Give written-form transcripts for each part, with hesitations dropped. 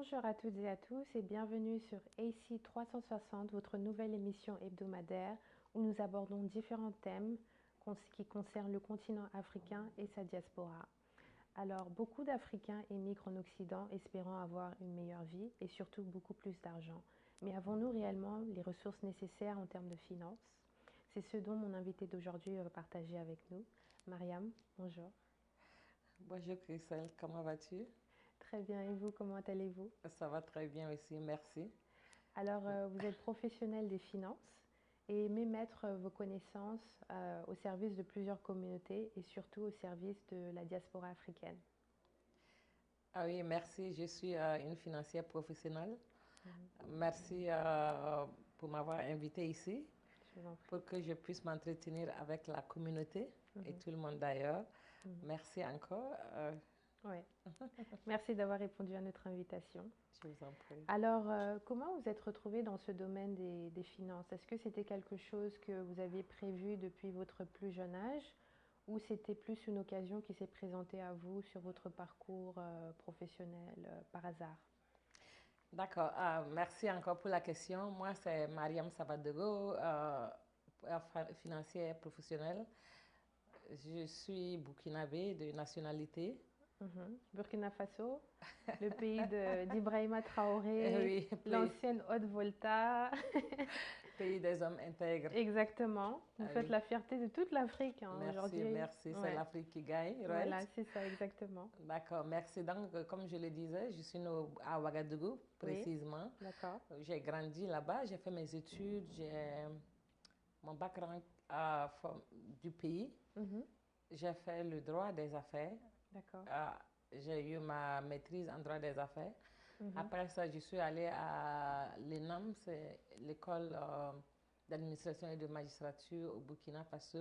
Bonjour à toutes et à tous et bienvenue sur AC 360, votre nouvelle émission hebdomadaire où nous abordons différents thèmes qui concernent le continent africain et sa diaspora. Alors, beaucoup d'Africains émigrent en Occident espérant avoir une meilleure vie et surtout beaucoup plus d'argent. Mais avons-nous réellement les ressources nécessaires en termes de finances? C'est ce dont mon invité d'aujourd'hui va partager avec nous. Mariam, bonjour. Bonjour Christelle, comment vas-tu? Très bien, et vous, comment allez-vous? Ça va très bien aussi, merci. Alors, vous êtes professionnel des finances et aimez mettre vos connaissances au service de plusieurs communautés et surtout au service de la diaspora africaine. Ah oui, merci, je suis une financière professionnelle. Mhm. Merci pour m'avoir invité ici Je vous en prie. pour que je puisse m'entretenir avec la communauté et Mhm. tout le monde d'ailleurs. Mhm. Merci encore, Ouais. Merci d'avoir répondu à notre invitation. je vous en prie. Alors, comment vous êtes retrouvé dans ce domaine des finances? Est-ce que c'était quelque chose que vous aviez prévu depuis votre plus jeune âge ou c'était plus une occasion qui s'est présentée à vous sur votre parcours professionnel par hasard? D'accord, merci encore pour la question. Moi, c'est Mariam Sabadego, financière professionnelle. Je suis burkinabé de nationalité. Mhm. Burkina Faso, le pays d'Ibrahima Traoré, Oui, l'ancienne Haute-Volta. pays des hommes intègres. Exactement. Vous Ah faites oui, la fierté de toute l'Afrique hein, merci, aujourd'hui. merci. C'est Ouais, l'Afrique qui gagne, voilà, right? c'est ça, exactement. D'accord, merci. Donc, comme je le disais, je suis née à Ouagadougou, Oui, précisément. d'accord. J'ai grandi là-bas, j'ai fait mes études, j'ai mon background du pays. Mhm. J'ai fait le droit des affaires. D'accord. Euh, j'ai eu ma maîtrise en droit des affaires. Mhm. Après ça, je suis allée à l'ENAM, c'est l'école d'administration et de magistrature au Burkina Faso.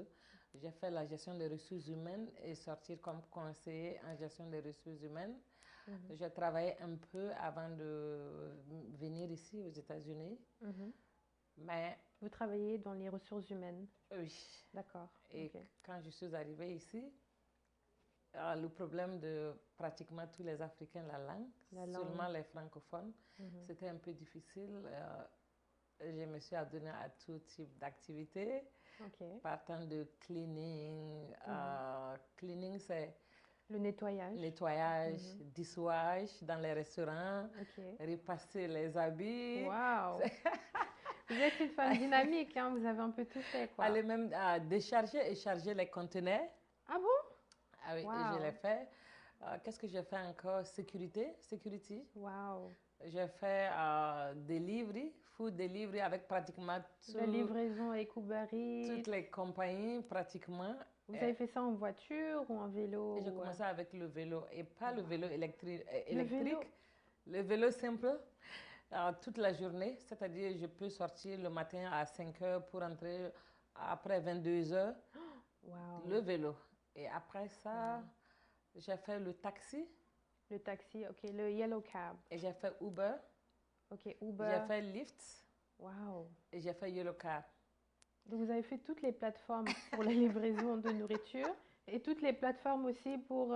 J'ai fait la gestion des ressources humaines et sortir comme conseiller en gestion des ressources humaines. Mhm. J'ai travaillé un peu avant de venir ici aux États-Unis, Mhm. mais Vous travaillez dans les ressources humaines. oui. D'accord. Et Ok. quand je suis arrivée ici, le problème de pratiquement tous les Africains, la langue, La langue. seulement les francophones, Mhm. c'était un peu difficile. Je me suis adonnée à tout type d'activités, Ok. partant de cleaning. Mhm. Cleaning, c'est Le nettoyage. nettoyage, Mhm. dissouage dans les restaurants, Ok. repasser les habits, Waouh. Vous êtes une femme dynamique, hein, vous avez un peu tout fait, aller quoi. même décharger et charger les conteneurs. Ah bon? Ah oui, je l'ai Waouh. fait. Qu'est-ce que j'ai fait encore? Security. Waouh. J'ai fait delivery, food delivery avec pratiquement La livraison avec Uber toutes Eats. les compagnies, pratiquement. Vous avez fait ça en voiture ou en vélo Et j'ai ou, commencé avec le vélo, et pas le vélo Waouh. Le électrique, vélo. le vélo simple, toute la journée. C'est-à-dire, je peux sortir le matin à 5 heures pour entrer après 22 heures, le Waouh. vélo. Et après ça, Waouh. j'ai fait le taxi, Le taxi, ok, le yellow cab. et j'ai fait Uber, Ok, j'ai Uber. fait Lyft, Waouh. et j'ai fait Yellow Car. Donc vous avez fait toutes les plateformes pour la livraison de nourriture et toutes les plateformes aussi pour...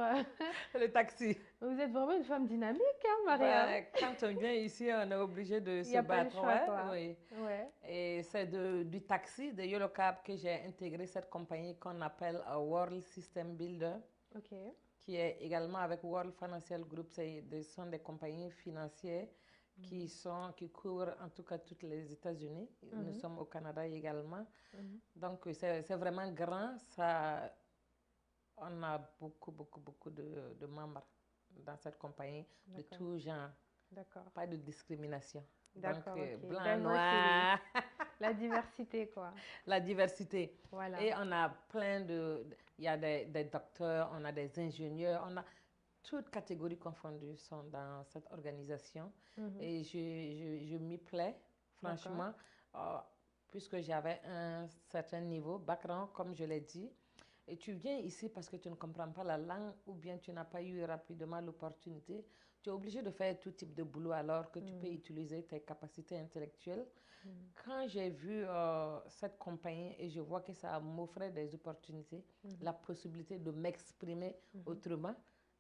Le taxi. Vous êtes vraiment une femme dynamique, hein, Mariam? Ben, quand on vient ici, on est obligé de Il n'y se a pas le battre, choix, ouais, quoi. oui. Ouais. Et c'est du taxi, de Yellow Cab, que j'ai intégré cette compagnie qu'on appelle World System Builder, Ok. qui est également avec World Financial Group. Ce sont des compagnies financières Mhm. qui couvrent en tout cas tous les États-Unis. Nous Mhm. sommes au Canada également. Mhm. Donc, c'est vraiment grand. Ça, on a beaucoup de membres dans cette compagnie de D'accord. tout genre. D'accord. Pas de discrimination. Donc, D'accord, ok. blanc, Diversity. noir, La diversité, quoi. la diversité. Voilà. Et on a il y a des docteurs, on a des ingénieurs, on a toutes catégories confondues sont dans cette organisation. Mhm. Et je m'y plais, D'accord. franchement, euh, puisque j'avais un certain niveau, background, comme je l'ai dit. Et tu viens ici parce que tu ne comprends pas la langue ou bien tu n'as pas eu rapidement l'opportunité. Tu es obligé de faire tout type de boulot alors que tu peux Mhm. utiliser tes capacités intellectuelles. Mhm. Quand j'ai vu cette compagnie et je vois que ça m'offrait des opportunités, Mhm. la possibilité de m'exprimer Mhm. autrement,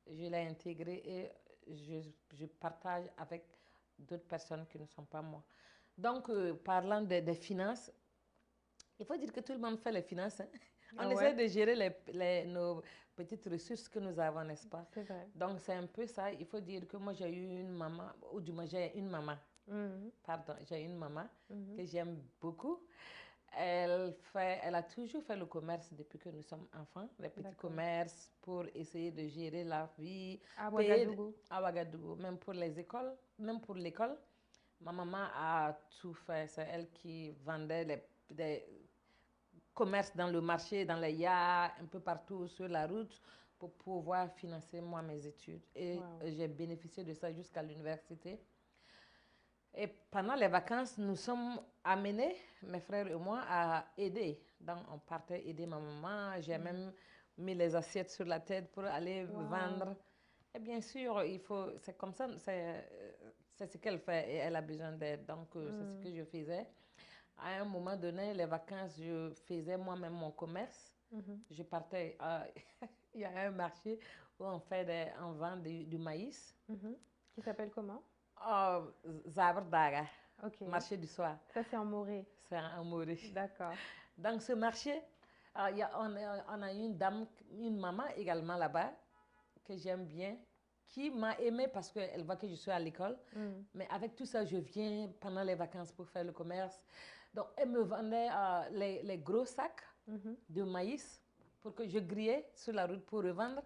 je l'ai intégrée et je partage avec d'autres personnes qui ne sont pas moi. Donc, parlant des finances, il faut dire que tout le monde fait les finances. Hein. On essaie de gérer nos petites ressources que nous avons, n'est-ce pas? C'est vrai. Donc, c'est un peu ça. Il faut dire que moi, j'ai eu une maman, ou du moins, j'ai une maman. Pardon, j'ai une maman que j'aime beaucoup. Elle a toujours fait le commerce depuis que nous sommes enfants, les petits commerces pour essayer de gérer la vie. À Ouagadougou. À Ouagadougou, même pour les écoles, même pour l'école. Ma maman a tout fait. C'est elle qui vendait des commerces dans le marché, dans les yards, un peu partout sur la route pour pouvoir financer moi mes études. Et j'ai bénéficié de ça jusqu'à l'université. Et pendant les vacances, nous sommes amenés, mes frères et moi, à aider. Donc, on partait aider ma maman. J'ai même mis les assiettes sur la tête pour aller vendre. Et bien sûr, c'est comme ça, c'est ce qu'elle fait et elle a besoin d'aide. Donc, c'est ce que je faisais. À un moment donné, les vacances, je faisais moi-même mon commerce. Je partais, il y a un marché où on vend du maïs. Qui s'appelle comment? Zaberdaga, marché du soir. Ça, c'est en Morée. C'est en Morée. D'accord. Dans ce marché, on a une dame, une maman également là-bas, que j'aime bien, qui m'a aimée parce qu'elle voit que je suis à l'école. Mais avec tout ça, je viens pendant les vacances pour faire le commerce. Donc, elle me vendait les gros sacs de maïs pour que je grillais sur la route pour revendre.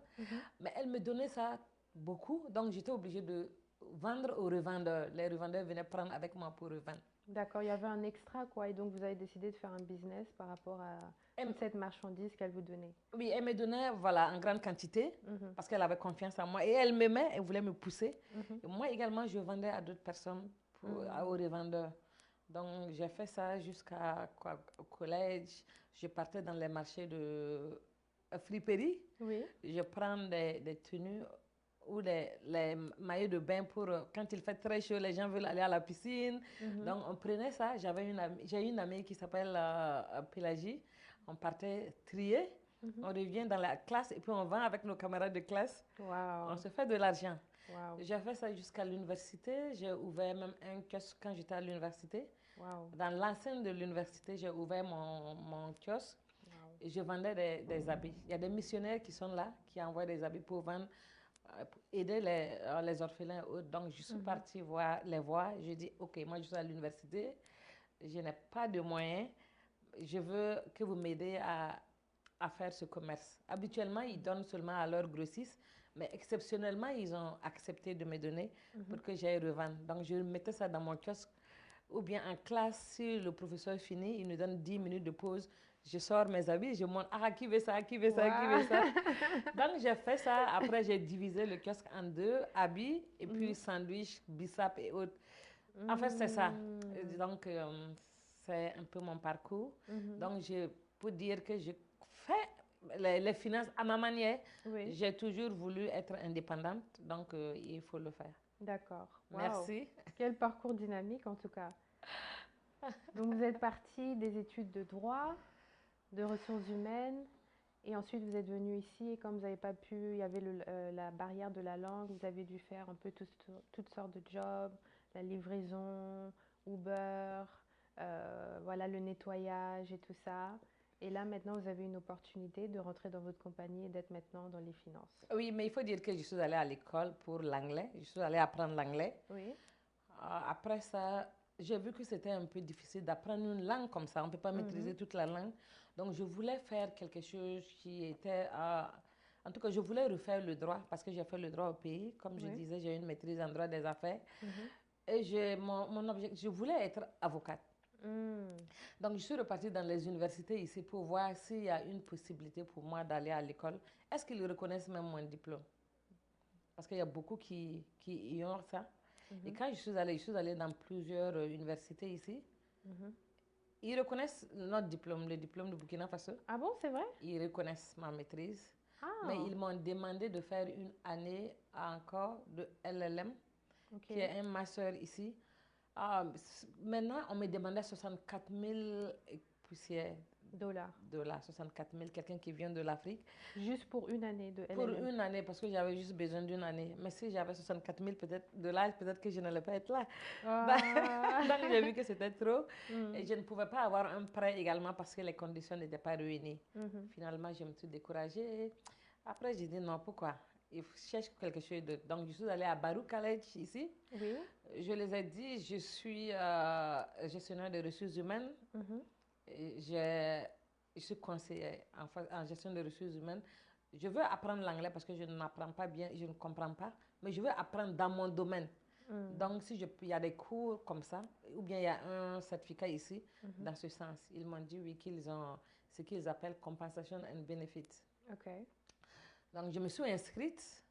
Mais elle me donnait ça beaucoup, donc j'étais obligée de vendre aux revendeurs. Les revendeurs venaient prendre avec moi pour revendre. D'accord, il y avait un extra, quoi. Et donc, vous avez décidé de faire un business par rapport à toute cette marchandise qu'elle vous donnait. Oui, elle me donnait, voilà, en grande quantité parce qu'elle avait confiance en moi. Et elle m'aimait, elle voulait me pousser. Et moi également, je vendais à d'autres personnes, aux revendeurs. Donc, j'ai fait ça jusqu'au collège. Je partais dans les marchés de friperie. Oui. Je prends des tenues ou les maillots de bain pour quand il fait très chaud, les gens veulent aller à la piscine. Donc, on prenait ça. J'ai une amie qui s'appelle Pélagie. On partait trier. On revient dans la classe et puis on vend avec nos camarades de classe. On se fait de l'argent. J'ai fait ça jusqu'à l'université. J'ai ouvert même un kiosque quand j'étais à l'université. Dans l'enceinte de l'université, j'ai ouvert mon kiosque et je vendais des habits. Il y a des missionnaires qui sont là, qui envoient des habits pour vendre, pour aider les orphelins. Donc, je suis partie les voir. Je dis, OK, moi, je suis à l'université. Je n'ai pas de moyens. Je veux que vous m'aidez à faire ce commerce. Habituellement, ils donnent seulement à leurs grossistes, mais exceptionnellement, ils ont accepté de me donner pour que j'aille revendre. Donc, je mettais ça dans mon kiosque. Ou bien en classe, si le professeur finit, il nous donne 10 minutes de pause. Je sors mes habits, je montre, qui veut ça, qui veut ça, qui veut ça. Donc, j'ai fait ça. Après, j'ai divisé le kiosque en deux, habits, et puis sandwich, bissap et autres. En fait, c'est ça. Donc, c'est un peu mon parcours. Donc, je peux dire que je fais les finances à ma manière. J'ai toujours voulu être indépendante, donc il faut le faire. D'accord. Merci. Quel parcours dynamique en tout cas. Donc vous êtes partie des études de droit, de ressources humaines, et ensuite vous êtes venu ici et comme vous n'avez pas pu, il y avait la barrière de la langue, vous avez dû faire un peu toutes sortes de jobs, la livraison, Uber, voilà, le nettoyage et tout ça. Et là, maintenant, vous avez une opportunité de rentrer dans votre compagnie et d'être maintenant dans les finances. Oui, mais il faut dire que je suis allée à l'école pour l'anglais. Je suis allée apprendre l'anglais. Oui. Après ça, j'ai vu que c'était un peu difficile d'apprendre une langue comme ça. On ne peut pas maîtriser toute la langue. Donc, je voulais faire quelque chose qui était... en tout cas, je voulais refaire le droit parce que j'ai fait le droit au pays. Comme je disais, j'ai une maîtrise en droit des affaires. Et mon objectif, je voulais être avocate. Donc, je suis repartie dans les universités ici pour voir s'il y a une possibilité pour moi d'aller à l'école. Est-ce qu'ils reconnaissent même mon diplôme? Parce qu'il y a beaucoup qui ignorent ça. Et quand je suis allée dans plusieurs universités ici. Ils reconnaissent notre diplôme, le diplôme de Burkina Faso. Ah bon, c'est vrai? Ils reconnaissent ma maîtrise. Mais ils m'ont demandé de faire une année encore de LLM, qui est un master ici. Maintenant, on me demandait 64 000 poussières Dollars. dollars, 64 000, quelqu'un qui vient de l'Afrique. Juste pour une année de Pour LLM. une année, parce que j'avais juste besoin d'une année. Mais si j'avais 64 000 peut-être dollars, peut-être que je n'allais pas être là. Ah. Donc j'ai vu que c'était trop. Et Mm. je ne pouvais pas avoir un prêt également parce que les conditions n'étaient pas réunies. Mhm. Finalement, je me suis découragée. Après, j'ai dit non, pourquoi? Il cherche quelque chose d'autre. Donc, je suis allée à Baru College ici. Oui. Je les ai dit, je suis gestionnaire des ressources humaines. Mhm. Je suis conseillère en gestion des ressources humaines. Je veux apprendre l'anglais parce que je n'apprends pas bien, je ne comprends pas, mais je veux apprendre dans mon domaine. Mm. Donc, si il y a des cours comme ça, ou bien il y a un certificat ici, Mhm. dans ce sens, ils m'ont dit oui qu'ils ont ce qu'ils appellent compensation and benefits. OK. Donc, je me suis inscrite,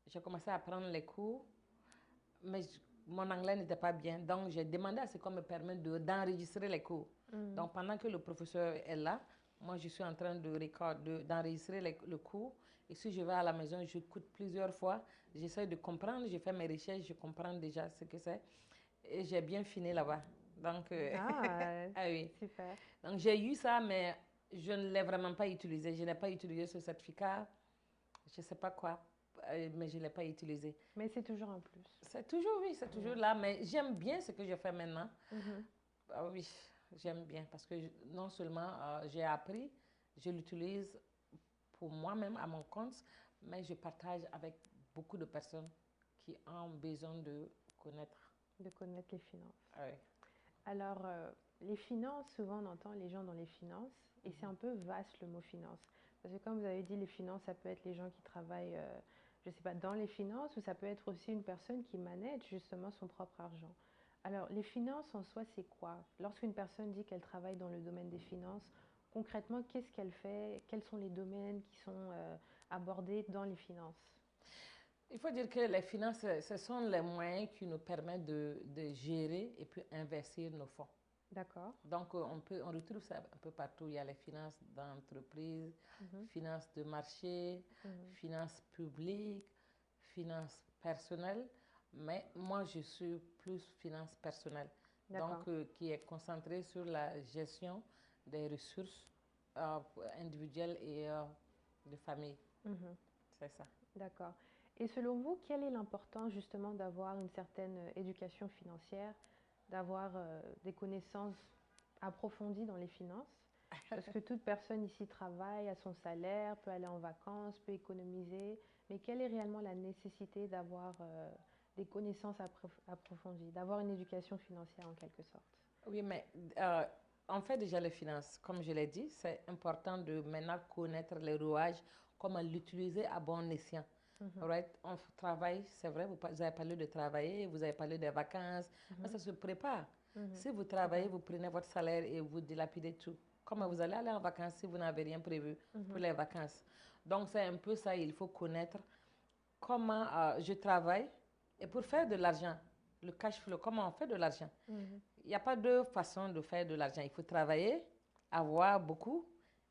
j'ai commencé à prendre les cours, mais mon anglais n'était pas bien. Donc, j'ai demandé à ce qu'on me permette d'enregistrer les cours. Mm. Donc, pendant que le professeur est là, moi, je suis en train d'enregistrer le cours. Et si je vais à la maison, j'écoute plusieurs fois. J'essaie de comprendre, je fais mes recherches, je comprends déjà ce que c'est. Et j'ai bien fini là-bas. Donc, Ah, ah oui. super. Donc, j'ai eu ça, mais je ne l'ai vraiment pas utilisé. Je n'ai pas utilisé ce certificat. Je ne sais pas quoi, mais je ne l'ai pas utilisé. Mais c'est toujours un plus. C'est toujours, oui, c'est toujours là, mais j'aime bien ce que je fais maintenant. Mhm. Ah oui, j'aime bien parce que non seulement j'ai appris, je l'utilise pour moi-même à mon compte, mais je partage avec beaucoup de personnes qui ont besoin de connaître. De connaître les finances. Ah oui. Alors, les finances, souvent on entend les gens dans les finances, et c'est un peu vaste le mot finance. Parce que comme vous avez dit, les finances, ça peut être les gens qui travaillent, je ne sais pas, dans les finances, ou ça peut être aussi une personne qui manage justement son propre argent. Alors, les finances en soi, c'est quoi? Lorsqu'une personne dit qu'elle travaille dans le domaine des finances, concrètement, qu'est-ce qu'elle fait? Quels sont les domaines qui sont abordés dans les finances? Il faut dire que les finances, ce sont les moyens qui nous permettent de gérer et puis investir nos fonds. D'accord. Donc, on retrouve ça un peu partout. Il y a les finances d'entreprise, Mhm. finances de marché, Mhm. finances publiques, finances personnelles. Mais moi, je suis plus finance personnelle. Donc, D'accord. qui est concentrée sur la gestion des ressources euh, individuelles et de famille. Mhm. C'est ça. D'accord. Et selon vous, quelle est l'importance justement d'avoir une certaine éducation financière, d'avoir des connaissances approfondies dans les finances? Parce que toute personne ici travaille à son salaire, peut aller en vacances, peut économiser, mais quelle est réellement la nécessité d'avoir des connaissances approfondies, d'avoir une éducation financière en quelque sorte? Oui, mais euh, on fait déjà les finances. Comme je l'ai dit, c'est important de maintenant connaître les rouages, comment l'utiliser à bon escient. Mhm. Right? On travaille, c'est vrai, vous avez parlé de travailler, vous avez parlé des vacances, mais Mhm. ça se prépare. Mhm. Si vous C'est travaillez, vrai. vous prenez votre salaire et vous dilapidez tout. Comment Mhm. vous allez aller en vacances si vous n'avez rien prévu pour Mhm. les vacances? Donc, c'est un peu ça, il faut connaître comment je travaille et pour faire de l'argent, le cash flow, comment on fait de l'argent. Mhm. Il n'y a pas de façon de faire de l'argent. Il faut travailler, avoir beaucoup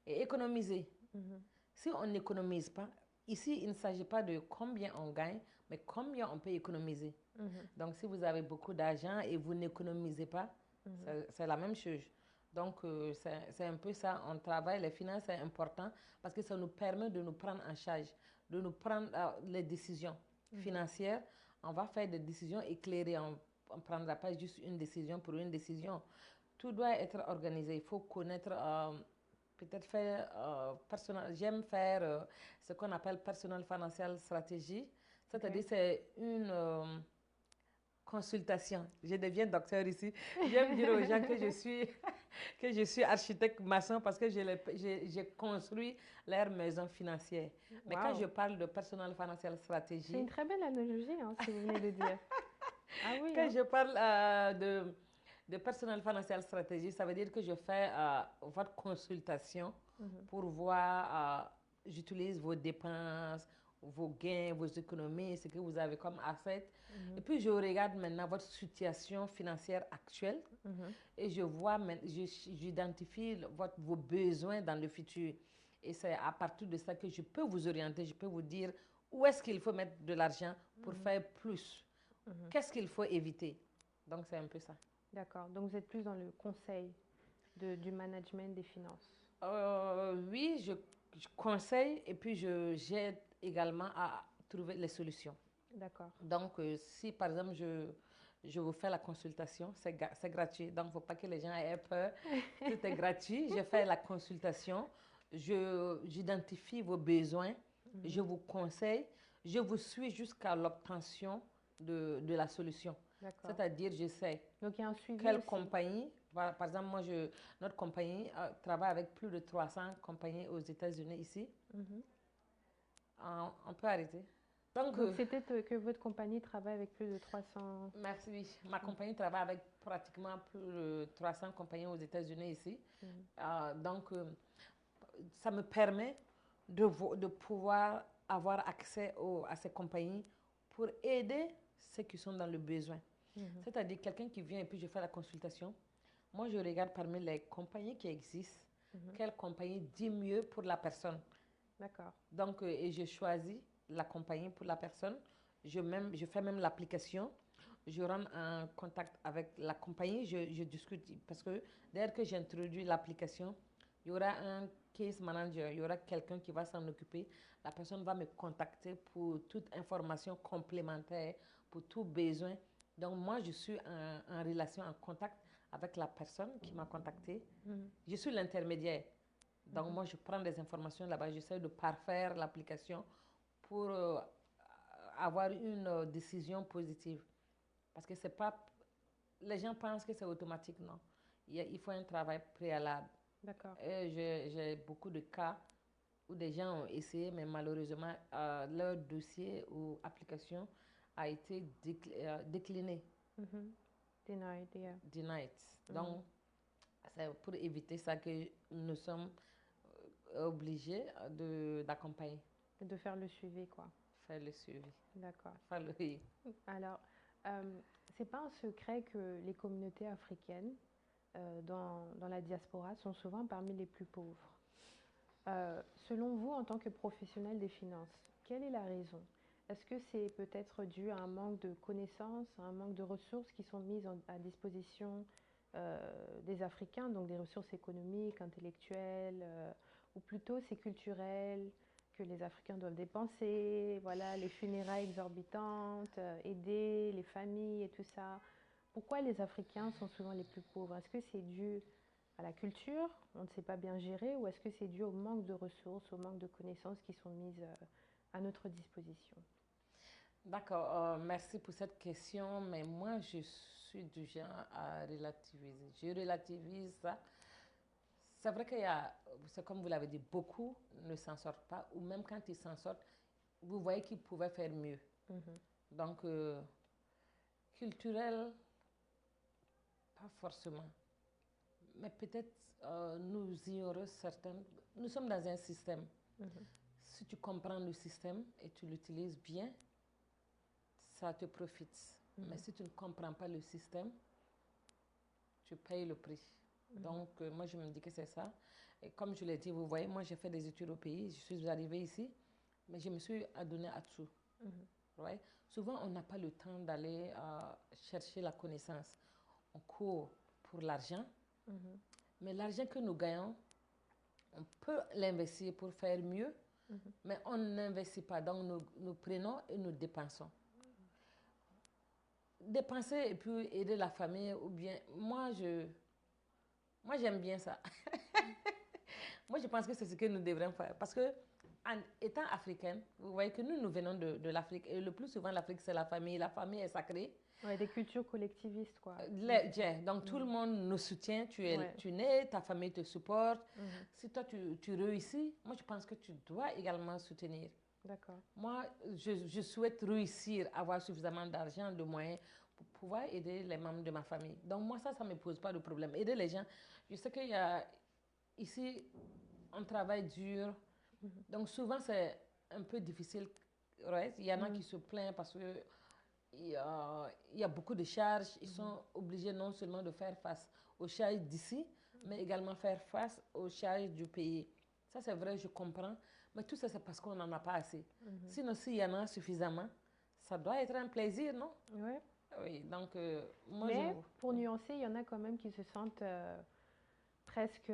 et économiser. Mhm. Si on n'économise pas, ici, il ne s'agit pas de combien on gagne, mais combien on peut économiser. Mhm. Donc, si vous avez beaucoup d'argent et vous n'économisez pas, Mhm. c'est la même chose. Donc, c'est un peu ça. On travaille, les finances, c'est important parce que ça nous permet de nous prendre en charge, de nous prendre les décisions Mhm. financières. On va faire des décisions éclairées. On ne prendra pas juste une décision pour une décision. Tout doit être organisé. Il faut connaître, peut-être faire, j'aime faire ce qu'on appelle personal financial strategy. C'est-à-dire, Ok. c'est une consultation. Je deviens docteur ici. J'aime dire aux gens que je suis, que je suis architecte maçon parce que j'ai construit leur maison financière. Mais quand je Waouh. parle de personal financial C'est une strategy, très belle analogie, hein, ce que vous venez de dire. Ah oui, quand hein? je parle de personal financial strategy, ça veut dire que je fais votre consultation Mhm. pour voir, j'utilise vos dépenses, vos gains, vos économies, ce que vous avez comme asset. Et Mhm. puis je regarde maintenant votre situation financière actuelle Mhm. et je vois, j'identifie vos besoins dans le futur. Et c'est à partir de ça que je peux vous orienter, je peux vous dire où est-ce qu'il faut mettre de l'argent pour Mhm. faire plus. Mhm. Qu'est-ce qu'il faut éviter? Donc, c'est un peu ça. D'accord. Donc vous êtes plus dans le conseil. du management des finances? Oui, je conseille et puis j'aide également à trouver les solutions. D'accord. Donc, si par exemple je vous fais la consultation, c'est gratuit. Donc, il ne faut pas que les gens aient peur. Tout est gratuit. Je fais la consultation, j'identifie vos besoins, je vous conseille, je vous suis jusqu'à l'obtention de la solution. D'accord. C'est-à-dire, j'essaie. Donc, il y a un suivi Quelle aussi. compagnie, par exemple, notre compagnie travaille avec plus de 300 compagnies aux États-Unis ici. On peut arrêter. Donc c'était que votre compagnie travaille avec plus de 300... Merci, oui. Ma compagnie travaille avec pratiquement plus de 300 compagnies aux États-Unis ici. Donc, ça me permet de pouvoir avoir accès à ces compagnies pour aider ceux qui sont dans le besoin. C'est-à-dire quelqu'un qui vient et puis je fais la consultation. Moi, je regarde parmi les compagnies qui existent, quelle compagnie dit mieux pour la personne. D'accord. Donc, et je choisis la compagnie pour la personne. Je fais même l'application. Je rentre en contact avec la compagnie. Je discute parce que dès que j'introduis l'application, il y aura un case manager. Il y aura quelqu'un qui va s'en occuper. La personne va me contacter pour toute information complémentaire, pour tout besoin. Donc, moi, je suis en relation, en contact avec la personne qui m'a contacté. Je suis l'intermédiaire. Donc, moi, je prends des informations là-bas. J'essaie de parfaire l'application pour avoir une décision positive. Parce que c'est pas... Les gens pensent que c'est automatique, non. Il faut un travail préalable. D'accord. J'ai beaucoup de cas où des gens ont essayé, mais malheureusement, leur dossier ou application a été décliné. Denied, yeah. Denied. Donc, c'est pour éviter ça que nous sommes obligés d'accompagner. De faire le suivi, quoi. Faire le suivi. D'accord. Oui. Alors, c'est pas un secret que les communautés africaines dans la diaspora sont souvent parmi les plus pauvres. Selon vous, en tant que professionnel des finances, quelle est la raison? Est-ce que c'est peut-être dû à un manque de connaissances, à un manque de ressources qui sont mises à disposition des Africains, donc des ressources économiques, intellectuelles, ou plutôt c'est culturel, que les Africains doivent dépenser, voilà, les funérailles exorbitantes, aider les familles et tout ça. Pourquoi les Africains sont souvent les plus pauvres? Est-ce que c'est dû à la culture, on ne sait pas bien gérer, ou est-ce que c'est dû au manque de ressources, au manque de connaissances qui sont mises à notre disposition? D'accord, merci pour cette question, mais moi je suis du genre à relativiser. Je relativise ça. C'est vrai qu'il y a, c'est comme vous l'avez dit, beaucoup ne s'en sortent pas, ou même quand ils s'en sortent, vous voyez qu'ils pouvaient faire mieux. Donc, culturel, pas forcément. Mais peut-être nous ignorons certains. Nous sommes dans un système. Si tu comprends le système et tu l'utilises bien, ça te profite. Mais si tu ne comprends pas le système, tu payes le prix. Donc, moi, je me dis que c'est ça. Et comme je l'ai dit, vous voyez, moi, j'ai fait des études au pays. Je suis arrivée ici, mais je me suis adonnée à tout. Ouais. Souvent, on n'a pas le temps d'aller chercher la connaissance. On court pour l'argent, mais l'argent que nous gagnons, on peut l'investir pour faire mieux, mais on n'investit pas. Donc, nous prenons et nous dépensons. Dépenser et puis aider la famille, ou bien, moi, j'aime bien ça. Moi, je pense que c'est ce que nous devrions faire. Parce que, en étant africaine, vous voyez que nous venons de l'Afrique. Et le plus souvent, l'Afrique, c'est la famille. La famille est sacrée. Ouais, des cultures collectivistes, quoi. Donc, tout le monde nous soutient. Tu nais, ta famille te supporte. Si toi, tu réussis, moi, je pense que tu dois également soutenir. D'accord. Moi, je souhaite réussir, avoir suffisamment d'argent, de moyens pour pouvoir aider les membres de ma famille. Donc, moi, ça ne me pose pas de problème. Aider les gens. Je sais qu'il y a ici, on travaille dur. Donc, souvent, c'est un peu difficile. Right? Il y en a qui se plaignent parce que il y a beaucoup de charges. Ils sont obligés non seulement de faire face aux charges d'ici, mais également faire face aux charges du pays. Ça, c'est vrai, je comprends. Mais tout ça, c'est parce qu'on n'en a pas assez. Sinon, s'il y en a suffisamment, ça doit être un plaisir, non? Ouais. Oui, donc, moi, mais pour nuancer, il y en a quand même qui se sentent presque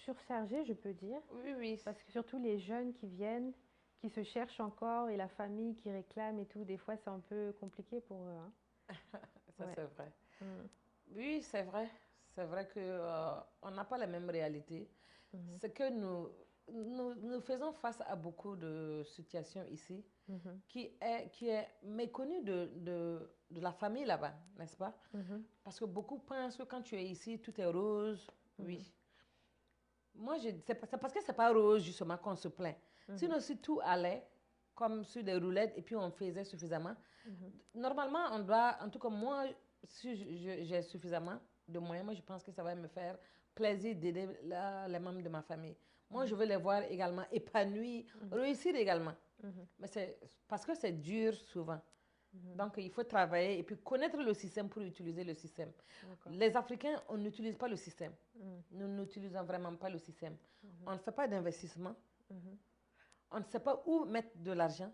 surchargé, je peux dire. Oui, oui, Parce que surtout les jeunes qui viennent, qui se cherchent encore, et la famille qui réclame et tout, des fois c'est un peu compliqué pour eux, hein. ça Ouais. c'est vrai. Mm, Oui, c'est vrai. C'est vrai que on n'a pas la même réalité. mhm, C'est que nous faisons face à beaucoup de situations ici mhm, qui est méconnue de la famille là-bas, n'est-ce pas? mhm, Parce que beaucoup pensent que quand tu es ici, tout est rose. mhm, Oui. Moi, c'est parce que c'est pas rose, justement, qu'on se plaint. mhm, Sinon, si tout allait comme sur des roulettes et puis on faisait suffisamment, mhm, normalement, on doit, en tout cas, moi, si j'ai suffisamment de moyens, moi, je pense que ça va me faire plaisir d'aider les membres de ma famille. Moi, je mhm, veux les voir également épanouis, mhm, réussir également. mhm, Mais c'est parce que c'est dur souvent. mhm. Donc, il faut travailler et puis connaître le système pour utiliser le système. D'accord. Les Africains, on n'utilise pas le système. Mhm, Nous n'utilisons vraiment pas le système. mhm, On ne fait pas d'investissement. mhm, On ne sait pas où mettre de l'argent,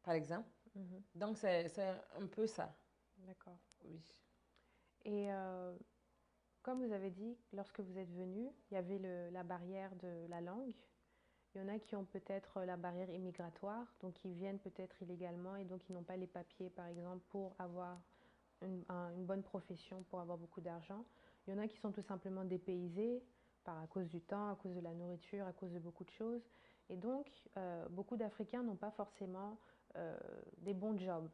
par exemple. mhm. Donc, c'est un peu ça. D'accord. Oui. Et comme vous avez dit, lorsque vous êtes venu, il y avait la barrière de la langue. Il y en a qui ont peut-être la barrière immigratoire, donc ils viennent peut-être illégalement et donc ils n'ont pas les papiers, par exemple, pour avoir une bonne profession, pour avoir beaucoup d'argent. Il y en a qui sont tout simplement dépaysés à cause du temps, à cause de la nourriture, à cause de beaucoup de choses. Et donc, beaucoup d'Africains n'ont pas forcément euh, des bons jobs.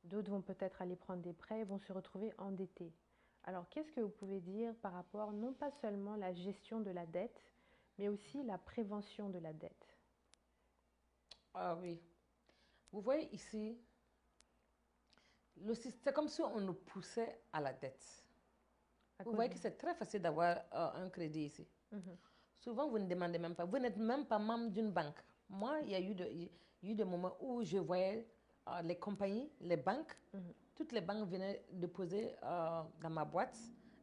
D'autres vont peut-être aller prendre des prêts et vont se retrouver endettés. Alors, qu'est-ce que vous pouvez dire par rapport, non pas seulement la gestion de la dette, mais aussi la prévention de la dette? Ah oui. Vous voyez ici, c'est comme si on nous poussait à la dette. À Vous cause voyez de... que c'est très facile d'avoir un crédit ici. Mhm, Souvent, vous ne demandez même pas. Vous n'êtes même pas membre d'une banque. Moi, il y a eu des moments où je voyais les compagnies, les banques, mhm, toutes les banques venaient déposer dans ma boîte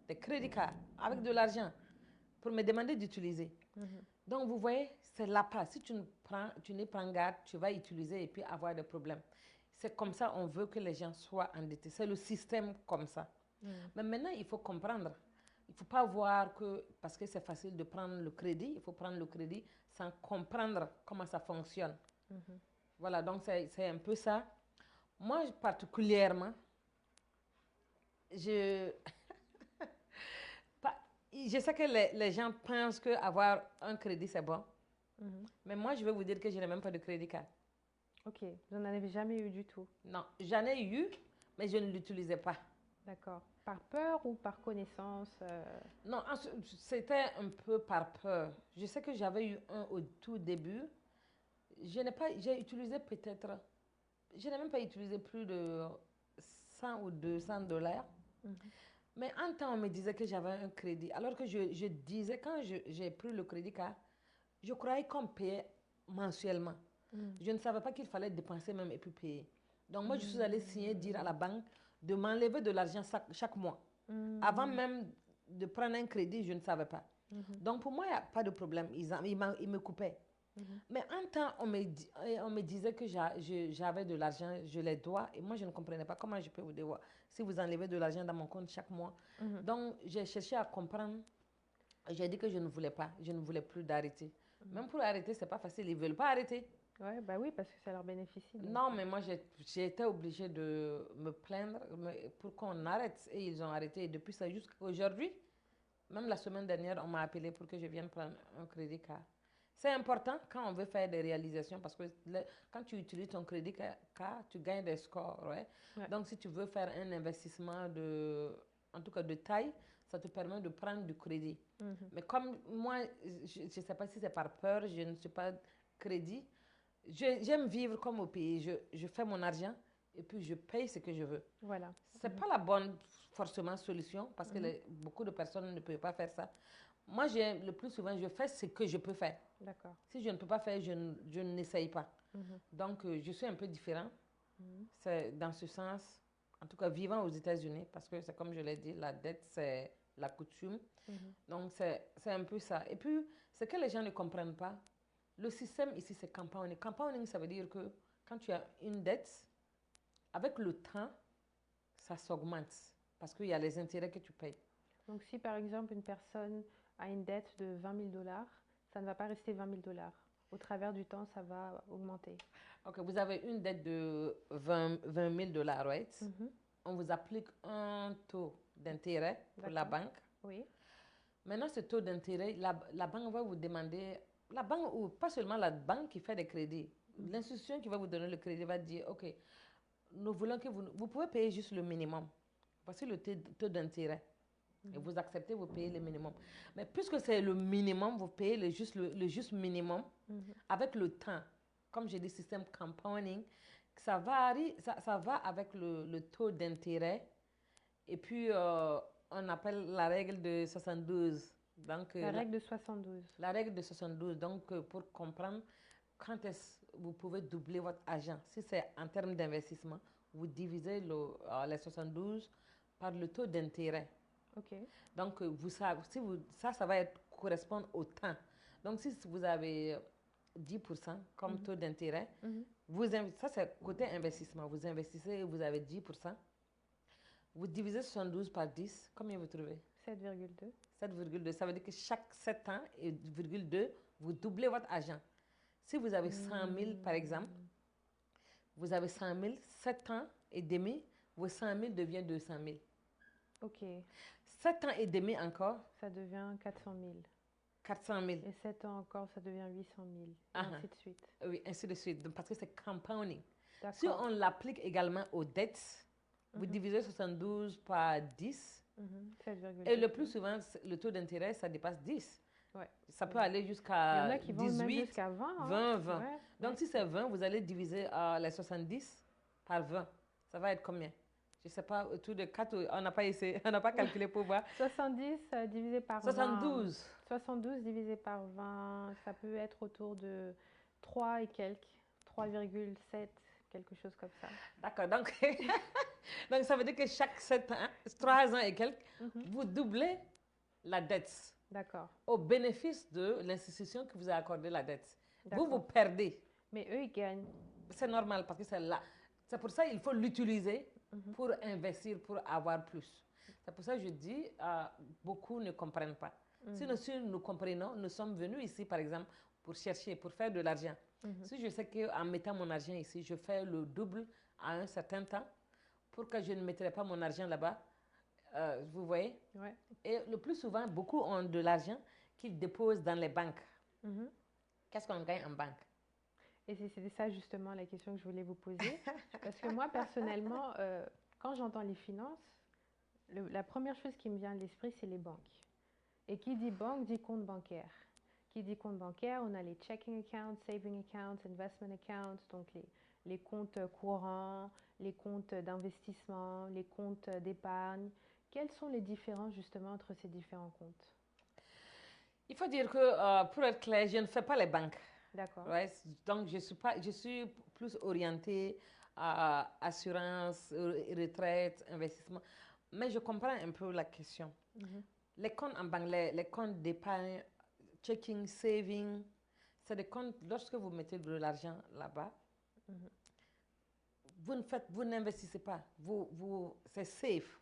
des crédits cards avec de mhm, l'argent pour me demander d'utiliser. mhm, Donc, vous voyez, c'est la part. Si tu ne prends garde, tu vas utiliser et puis avoir des problèmes. C'est comme ça, on veut que les gens soient endettés. C'est le système comme ça. mhm, Mais maintenant, il faut comprendre. Il ne faut pas voir que, parce que c'est facile de prendre le crédit, il faut prendre le crédit sans comprendre comment ça fonctionne. mhm, Voilà, donc c'est un peu ça. Moi, particulièrement, je, je sais que les gens pensent qu'avoir un crédit, c'est bon. mhm. Mais moi, je vais vous dire que je n'ai même pas de crédit card. Ok, vous n'en avez jamais eu du tout. Non, j'en ai eu, mais je ne l'utilisais pas. D'accord. Par peur ou par connaissance Non, c'était un peu par peur. Je sais que j'avais eu un au tout début. J'ai utilisé peut-être, je n'ai même pas utilisé plus de 100 ou 200 dollars. Mhm, Mais en temps, on me disait que j'avais un crédit. Alors que je disais, quand j'ai pris le crédit card, je croyais qu'on payait mensuellement. mhm, Je ne savais pas qu'il fallait dépenser même et puis payer. Donc moi, je suis allée signer, dire à mhm, la banque de m'enlever de l'argent chaque mois. Avant mhm, même de prendre un crédit, je ne savais pas. mhm, Donc pour moi, il n'y a pas de problème. Ils me coupaient. mhm, Mais en temps, on me disait que j'avais de l'argent, je les dois. Et moi, je ne comprenais pas comment je peux vous devoir si vous enlevez de l'argent dans mon compte chaque mois. mhm, Donc, j'ai cherché à comprendre. J'ai dit que je ne voulais pas, je ne voulais plus d'arrêter. mhm. Même pour arrêter, c'est pas facile. Ils ne veulent pas arrêter. Ouais, bah oui, parce que ça leur bénéficie. Donc, Non, mais moi, j'ai été obligée de me plaindre pour qu'on arrête. Et ils ont arrêté. Et depuis ça, jusqu'à aujourd'hui, même la semaine dernière, on m'a appelé pour que je vienne prendre un crédit card. C'est important quand on veut faire des réalisations parce que quand tu utilises ton crédit card, tu gagnes des scores. Ouais? ouais. Donc, si tu veux faire un investissement en tout cas de taille, ça te permet de prendre du crédit. Mhm, Mais comme moi, je ne sais pas si c'est par peur, je ne suis pas crédit. J'aime vivre comme au pays. Je fais mon argent et puis je paye ce que je veux. voilà. Ce n'est Mhm, pas la bonne forcément solution parce que mhm, beaucoup de personnes ne peuvent pas faire ça. Moi, le plus souvent, je fais ce que je peux faire. d'accord. Si je ne peux pas faire, je n'essaye pas. Mhm, Donc, je suis un peu différent. mhm, C'est dans ce sens, en tout cas, vivant aux États-Unis, parce que c'est comme je l'ai dit, la dette, c'est la coutume. mhm, Donc, c'est un peu ça. Et puis, ce que les gens ne comprennent pas, le système ici, c'est compounding. Compounding, ça veut dire que quand tu as une dette, avec le temps, ça s'augmente parce qu'il y a les intérêts que tu payes. Donc, si par exemple une personne a une dette de 20 000 dollars, ça ne va pas rester 20 000 dollars. Au travers du temps, ça va augmenter. OK, vous avez une dette de 20 000 dollars, right? Mhm. On vous applique un taux d'intérêt pour la D'accord. banque. Oui. Maintenant, ce taux d'intérêt, la banque va vous demander, la banque, ou pas seulement la banque qui fait des crédits, Mhm. l'institution qui va vous donner le crédit va dire, OK, nous voulons que vous pouvez payer juste le minimum. Voici le taux d'intérêt. Et Mhm. vous acceptez, vous payez le minimum. Mais puisque c'est le minimum, vous payez le juste minimum Mhm. avec le temps. Comme j'ai dit, système compounding, ça varie, ça va avec le taux d'intérêt. Et puis, on appelle la règle de 72. Donc, La règle de 72. la règle de 72. Donc, pour comprendre quand est-ce vous pouvez doubler votre argent, si c'est en termes d'investissement, vous divisez les 72 par le taux d'intérêt. OK. Donc, vous savez, si vous, ça va correspondre au temps. Donc, si vous avez 10% comme Mhm. taux d'intérêt, Mhm. ça c'est côté investissement. Vous investissez et vous avez 10%. Vous divisez 72 par 10, combien vous trouvez? 7,2. 7,2. Ça veut dire que chaque 7 ans et 2, vous doublez votre argent. Si vous avez 100 000, par exemple, vous avez 100 000, 7 ans et demi, vos 100 000 devient 200 000. OK. 7 ans et demi encore, Ça devient 400 000. 400 000. Et 7 ans encore, ça devient 800 000. Et Ah, ainsi de suite. oui, ainsi de suite. Donc, parce que c'est compounding. Si D'accord. on l'applique également aux dettes, vous Mhm. divisez 72 par 10. Mhm. 7,2. Et le plus souvent, le taux d'intérêt, ça dépasse 10. Ouais. Ça peut Ouais. aller Il y en jusqu'à a qui vont même 18, jusqu'à 20. 20, 20. Ouais, Donc, ouais. si c'est 20, vous allez diviser les 70 par 20. Ça va être combien? Je ne sais pas, autour de 4, on n'a pas essayé, on n'a pas calculé pour voir. 70 divisé par 20. 72. 72 divisé par 20, ça peut être autour de 3 et quelques. 3,7, quelque chose comme ça. D'accord, donc, donc ça veut dire que chaque 7 ans, 3 ans et quelques, Mhm. vous doublez la dette D'accord. au bénéfice de l'institution qui vous a accordé la dette. Vous D'accord. perdez. Mais eux, ils gagnent. C'est normal parce que c'est là. C'est pour ça qu'il faut l'utiliser Mhm. pour investir, pour avoir plus. C'est pour ça que je dis, beaucoup ne comprennent pas. Mhm. Si nous comprenons, nous sommes venus ici, par exemple, pour chercher, pour faire de l'argent. Mhm. Si je sais qu'en mettant mon argent ici, je fais le double à un certain temps, pour que je ne mettrai pas mon argent là-bas, vous voyez? Ouais. Et le plus souvent, beaucoup ont de l'argent qu'ils déposent dans les banques. Mhm. Qu'est-ce qu'on gagne en banque? Et c'était ça justement la question que je voulais vous poser. Parce que moi, personnellement, quand j'entends les finances, la première chose qui me vient à l'esprit, c'est les banques. Et qui dit banque dit compte bancaire. Qui dit compte bancaire, on a les checking accounts, saving accounts, investment accounts, donc les comptes courants, les comptes d'investissement, les comptes d'épargne. Quelles sont les différences justement entre ces différents comptes? Il faut dire que, pour être clair, je ne fais pas les banques. D'accord. Ouais, donc, je suis plus orientée à assurance, retraite, investissement. Mais je comprends un peu la question. Mhm. Les comptes en banque, les comptes d'épargne, checking, saving, c'est des comptes, lorsque vous mettez de l'argent là-bas, Mhm. vous n'investissez pas. C'est safe.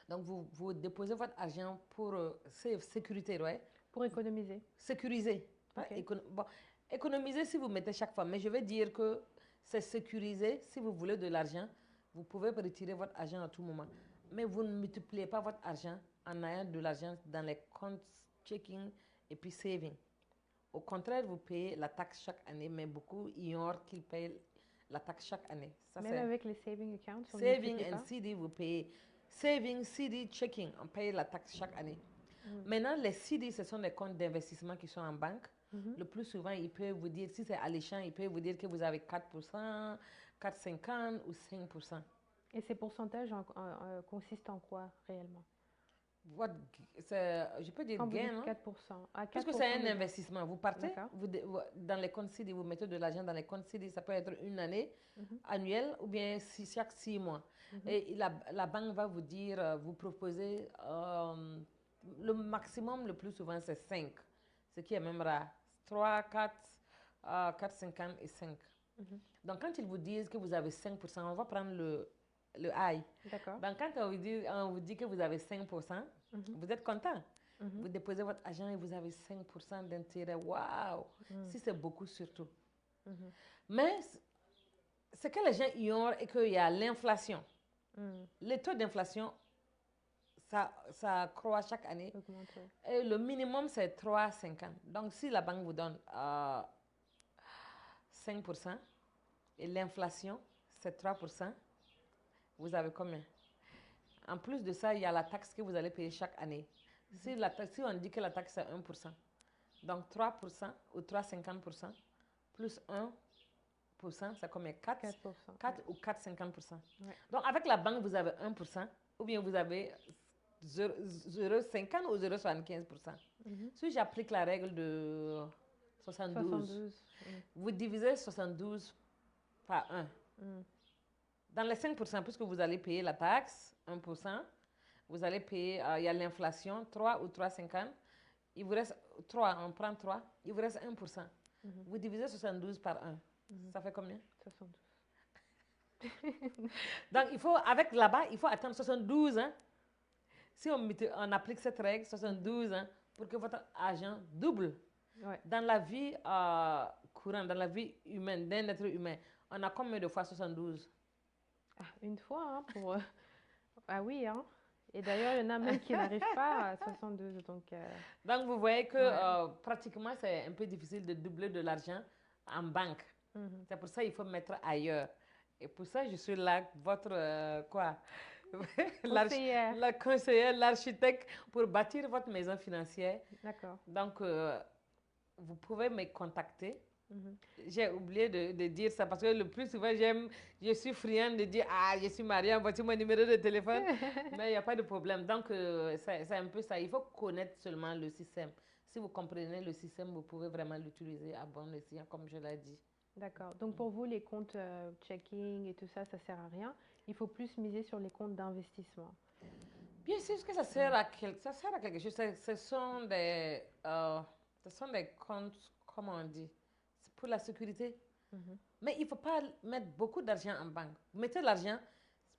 Donc, vous déposez votre argent pour safe, sécurité, ouais. Pour économiser. Sécuriser. Ok. Bon, économiser si vous mettez chaque fois, mais je veux dire que c'est sécurisé. Si vous voulez de l'argent, vous pouvez retirer votre argent à tout moment. Mais vous ne multipliez pas votre argent en ayant de l'argent dans les comptes checking et puis saving. Au contraire, vous payez la taxe chaque année, mais beaucoup ignorent qu'ils payent la taxe chaque année. Ça, Même avec les saving accounts, on ne saving multiplie and pas. CD, vous payez saving, CD, checking, on paye la taxe chaque année. Mhm. Maintenant, les CD, ce sont des comptes d'investissement qui sont en banque. Mhm. Le plus souvent, il peut vous dire, si c'est alléchant, il peut vous dire que vous avez 4%, 4,50 ou 5%. Et ces pourcentages consistent en quoi réellement? Je peux dire Quand vous gain, dites non? 4%, à Puisque c'est un de gain. investissement, vous partez D'accord. dans les comptes CD, vous mettez de l'argent dans les comptes CD, ça peut être une année, Mhm. annuelle, ou bien chaque 6 mois. Mhm. Et la banque va vous dire, vous proposer, le maximum le plus souvent c'est 5, ce qui est même rare. 3, 4, 4,50 et 5. Mhm. Donc quand ils vous disent que vous avez 5%, on va prendre le high. D'accord. Donc, quand on vous dit que vous avez 5%, vous êtes content. Vous déposez votre argent et vous avez 5% d'intérêt. Waouh! Si c'est beaucoup, surtout. Mais ce que les gens ignorent est qu'il y a l'inflation. Les taux d'inflation, ça croît chaque année. Et le minimum, c'est 3,50. Donc, si la banque vous donne 5% et l'inflation, c'est 3%, vous avez combien? En plus de ça, il y a la taxe que vous allez payer chaque année. Si on dit que la taxe c'est 1%, donc 3% ou 3,50% plus 1%, c'est combien? 4%, 4 ou 4,50%. Donc, avec la banque, vous avez 1% ou bien vous avez 0,50 ou 0,75%. Si j'applique la règle de 72, vous divisez 72 par 1. Dans les 5%, puisque vous allez payer la taxe, 1%, vous allez payer, il y a l'inflation, 3 ou 3,50. Il vous reste 3, on prend 3, il vous reste 1%. Vous divisez 72 par 1. Ça fait combien? 72. Donc, avec là-bas, il faut attendre 72 ans. Si on applique cette règle, 72 ans, pour que votre argent double. Dans la vie courante, dans la vie humaine, d'un être humain, on a combien de fois 72? Une fois, hein, Ah oui, hein. Et d'ailleurs, il y en a même qui n'arrivent pas à 62. Donc, vous voyez que pratiquement, c'est un peu difficile de doubler de l'argent en banque. C'est pour ça qu'il faut mettre ailleurs. Et pour ça, je suis là, votre conseillère. La conseillère, l'architecte pour bâtir votre maison financière. D'accord. Donc, vous pouvez me contacter. J'ai oublié de dire ça parce que le plus souvent, je suis friande de dire « Ah, je suis Mariam, voici mon numéro de téléphone. » Mais il n'y a pas de problème. Donc, c'est un peu ça. Il faut connaître seulement le système. Si vous comprenez le système, vous pouvez vraiment l'utiliser à bon escient, comme je l'ai dit. D'accord. Donc, pour vous, les comptes checking et tout ça, ça ne sert à rien. Il faut plus miser sur les comptes d'investissement. Bien sûr que ça sert à quelque chose. Ce sont des comptes, comment on dit, pour la sécurité. Mais il ne faut pas mettre beaucoup d'argent en banque. Mettez l'argent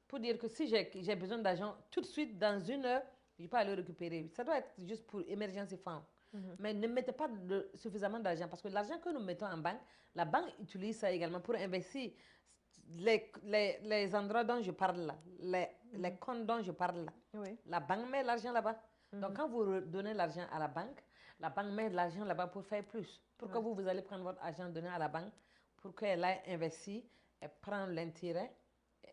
pour dire que si j'ai besoin d'argent, tout de suite, dans 1 heure, je peux aller récupérer. Ça doit être juste pour emergency fund. Mais ne mettez pas suffisamment d'argent parce que l'argent que nous mettons en banque, la banque utilise ça également pour investir. Les endroits dont je parle là, les comptes dont je parle là, la banque met l'argent là-bas. Donc, quand vous donnez l'argent à la banque met l'argent là-bas pour faire plus. Pourquoi vous allez prendre votre argent donné à la banque pour qu'elle ait investi, elle prend l'intérêt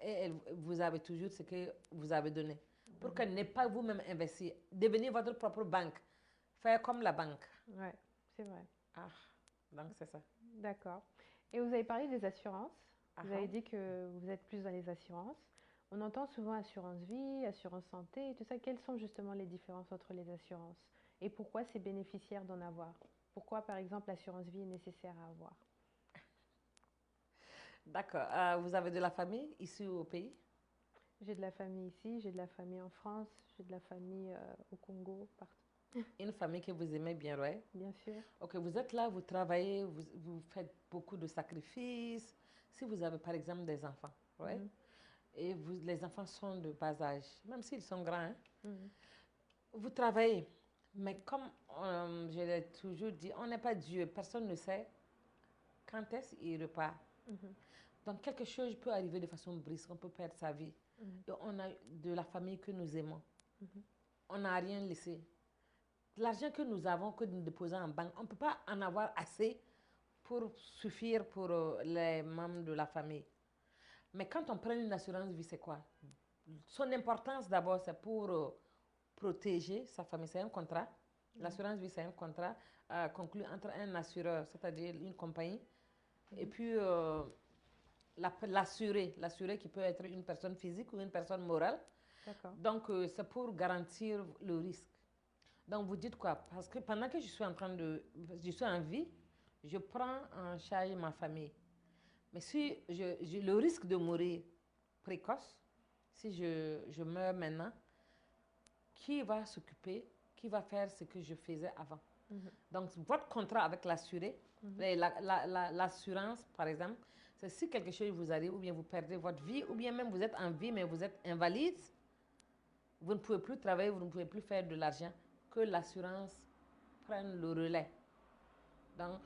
et vous avez toujours ce que vous avez donné. Pour qu'elle n'ait pas vous-même investi. Devenir votre propre banque. Faire comme la banque. Oui, c'est vrai. Donc c'est ça. D'accord. Et vous avez parlé des assurances. Vous avez dit que vous êtes plus dans les assurances. On entend souvent assurance vie, assurance santé, tout ça. Quelles sont justement les différences entre les assurances? Et pourquoi c'est bénéficiaire d'en avoir? Pourquoi, par exemple, l'assurance vie est nécessaire à avoir? D'accord. Vous avez de la famille ici au pays? J'ai de la famille ici, j'ai de la famille en France, j'ai de la famille au Congo, partout. Une famille que vous aimez bien, oui? Bien sûr. Ok, vous êtes là, vous travaillez, vous faites beaucoup de sacrifices. Si vous avez par exemple des enfants, ouais, et les enfants sont de bas âge, même s'ils sont grands, vous travaillez. Mais comme je l'ai toujours dit, on n'est pas Dieu, personne ne sait quand est-ce qu'il repart. Donc quelque chose peut arriver de façon brusque, on peut perdre sa vie. Et on a de la famille que nous aimons. On n'a rien laissé. L'argent que nous avons, que nous déposons en banque, on ne peut pas en avoir assez pour suffire pour les membres de la famille. Mais quand on prend une assurance vie, c'est quoi? Son importance d'abord, c'est pour protéger sa famille. C'est un contrat. L'assurance vie, c'est un contrat conclu entre un assureur, c'est-à-dire une compagnie, et puis l'assuré qui peut être une personne physique ou une personne morale. Donc, c'est pour garantir le risque. Donc, vous dites quoi? Parce que pendant que je suis en vie, je prends en charge ma famille. Mais si j'ai le risque de mourir précoce, si je meurs maintenant, qui va s'occuper, qui va faire ce que je faisais avant? Donc, votre contrat avec l'assuré, l'assurance, par exemple, C'est si quelque chose vous arrive, ou bien vous perdez votre vie, ou bien même vous êtes en vie, mais vous êtes invalide, vous ne pouvez plus travailler, vous ne pouvez plus faire de l'argent, que l'assurance prenne le relais. Donc,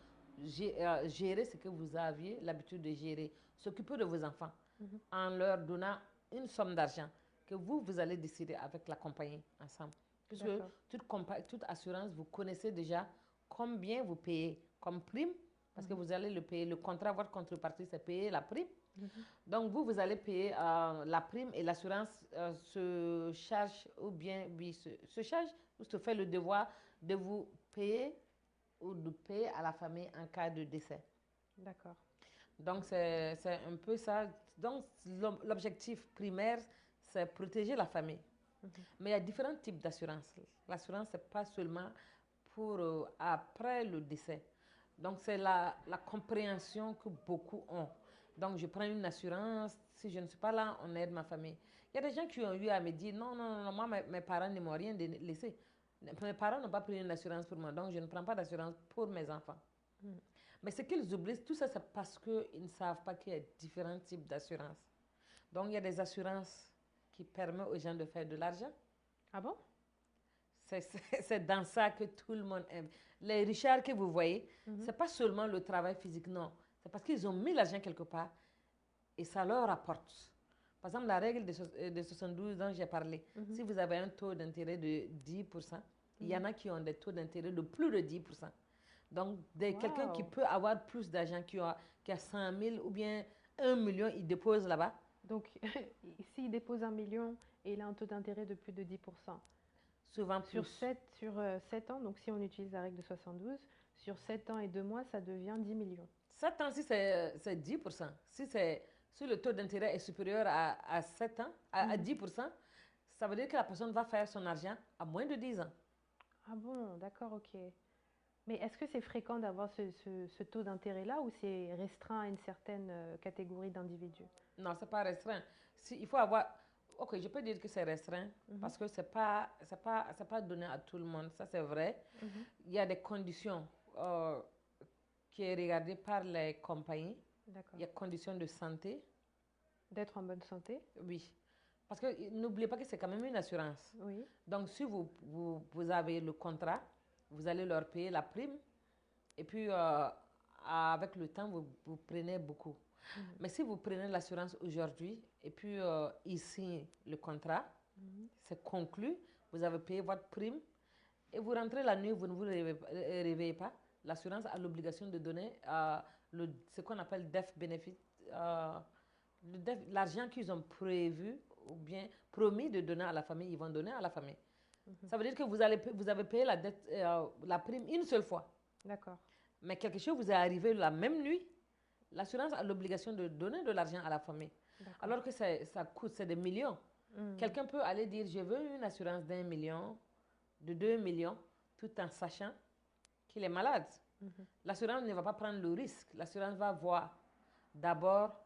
gérer ce que vous aviez l'habitude de gérer, s'occuper de vos enfants en leur donnant une somme d'argent que vous allez décider avec la compagnie ensemble. Puisque toute assurance, vous connaissez déjà combien vous payez comme prime, parce que vous allez le payer. Le contrat, votre contrepartie, c'est payer la prime. Donc, vous allez payer la prime et l'assurance se charge ou bien se charge ou se fait le devoir de vous payer ou de payer à la famille en cas de décès. D'accord. Donc, c'est un peu ça. Donc, l'objectif primaire, c'est protéger la famille. Mais il y a différents types d'assurance. L'assurance, ce n'est pas seulement pour après le décès. Donc, c'est la compréhension que beaucoup ont. Donc, je prends une assurance. Si je ne suis pas là, on aide ma famille. Il y a des gens qui ont eu à me dire, non, non, non, moi, mes parents ne m'ont rien laissé. Mes parents n'ont pas pris une assurance pour moi, donc je ne prends pas d'assurance pour mes enfants. Mais ce qu'ils oublient, tout ça, c'est parce qu'ils ne savent pas qu'il y a différents types d'assurances. Donc, il y a des assurances qui permettent aux gens de faire de l'argent. Ah bon? C'est dans ça que tout le monde aime. Les richards que vous voyez, ce n'est pas seulement le travail physique, non. C'est parce qu'ils ont mis l'argent quelque part et ça leur rapporte. Par exemple, la règle de 72 dont j'ai parlé, si vous avez un taux d'intérêt de 10%, il y en a qui ont des taux d'intérêt de plus de 10%. Donc, quelqu'un qui peut avoir plus d'argent, qui a 100 000 ou bien 1 million, il dépose là-bas. Donc, s'il dépose 1 million et il a un taux d'intérêt de plus de 10%, souvent plus. Sur 7 ans, donc si on utilise la règle de 72, sur 7 ans et 2 mois, ça devient 10 millions. 7 ans, si c'est 10%. Si le taux d'intérêt est supérieur à 7 ans, à 10%, ça veut dire que la personne va faire son argent à moins de 10 ans. Ah bon, d'accord, ok. Mais est-ce que c'est fréquent d'avoir ce taux d'intérêt-là ou c'est restreint à une certaine catégorie d'individus? Non, ce n'est pas restreint. Il faut avoir... Ok, je peux dire que c'est restreint parce que ce n'est pas donné à tout le monde. Ça, c'est vrai. Il y a des conditions qui sont regardées par les compagnies. Il y a conditions de santé. D'être en bonne santé? Oui. Parce que n'oubliez pas que c'est quand même une assurance. Oui. Donc, si vous avez le contrat, vous allez leur payer la prime. Et puis, avec le temps, vous prenez beaucoup. Mais si vous prenez l'assurance aujourd'hui et puis ils signent le contrat, c'est conclu, vous avez payé votre prime et vous rentrez la nuit, vous ne vous réveillez pas, l'assurance a l'obligation de donner ce qu'on appelle death benefit, l'argent qu'ils ont prévu ou bien promis de donner à la famille, ils vont donner à la famille. Ça veut dire que vous avez payé la prime une seule fois. D'accord. Mais quelque chose vous est arrivé la même nuit, l'assurance a l'obligation de donner de l'argent à la famille. Alors que ça coûte, c'est des millions. Quelqu'un peut aller dire, je veux une assurance d'1 million, de 2 millions, tout en sachant qu'il est malade. L'assurance ne va pas prendre le risque. L'assurance va voir d'abord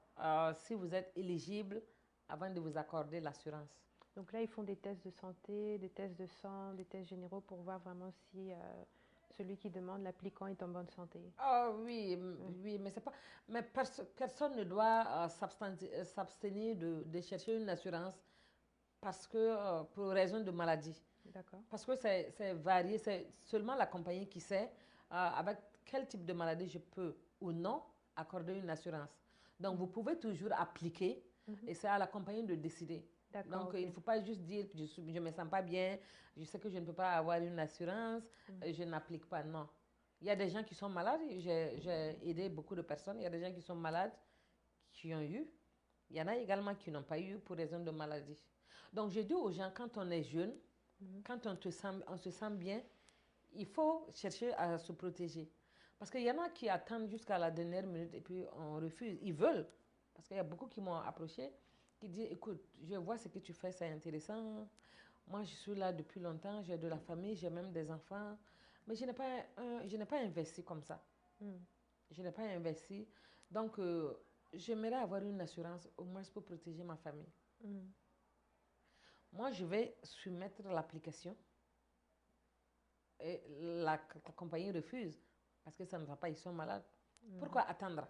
si vous êtes éligible avant de vous accorder l'assurance. Donc là, ils font des tests de santé, des tests de sang, des tests généraux pour voir vraiment si celui qui demande, l'applicant, est en bonne santé. Ah oui, oui, mais c'est pas. Mais personne ne doit s'abstenir de chercher une assurance parce que pour raison de maladie. D'accord. Parce que c'est varié, c'est seulement la compagnie qui sait avec quel type de maladie je peux ou non accorder une assurance. Donc vous pouvez toujours appliquer et c'est à la compagnie de décider. Donc, il ne faut pas juste dire que je ne me sens pas bien, je sais que je ne peux pas avoir une assurance, je n'applique pas. Non. Il y a des gens qui sont malades, j'ai aidé beaucoup de personnes, il y a des gens qui sont malades, qui ont eu. Il y en a également qui n'ont pas eu pour raison de maladie. Donc, je dis aux gens, quand on est jeune, quand on se sent bien, il faut chercher à se protéger. Parce qu'il y en a qui attendent jusqu'à la dernière minute et puis on refuse. Ils veulent. Parce qu'il y a beaucoup qui m'ont approché, qui disent, écoute, je vois ce que tu fais, c'est intéressant. Moi, je suis là depuis longtemps, j'ai de la famille, j'ai même des enfants. Mais je n'ai pas investi comme ça. Je n'ai pas investi. Donc, j'aimerais avoir une assurance, au moins pour protéger ma famille. Moi, je vais soumettre l'application. Et la compagnie refuse parce que ça ne va pas, ils sont malades. Pourquoi attendre?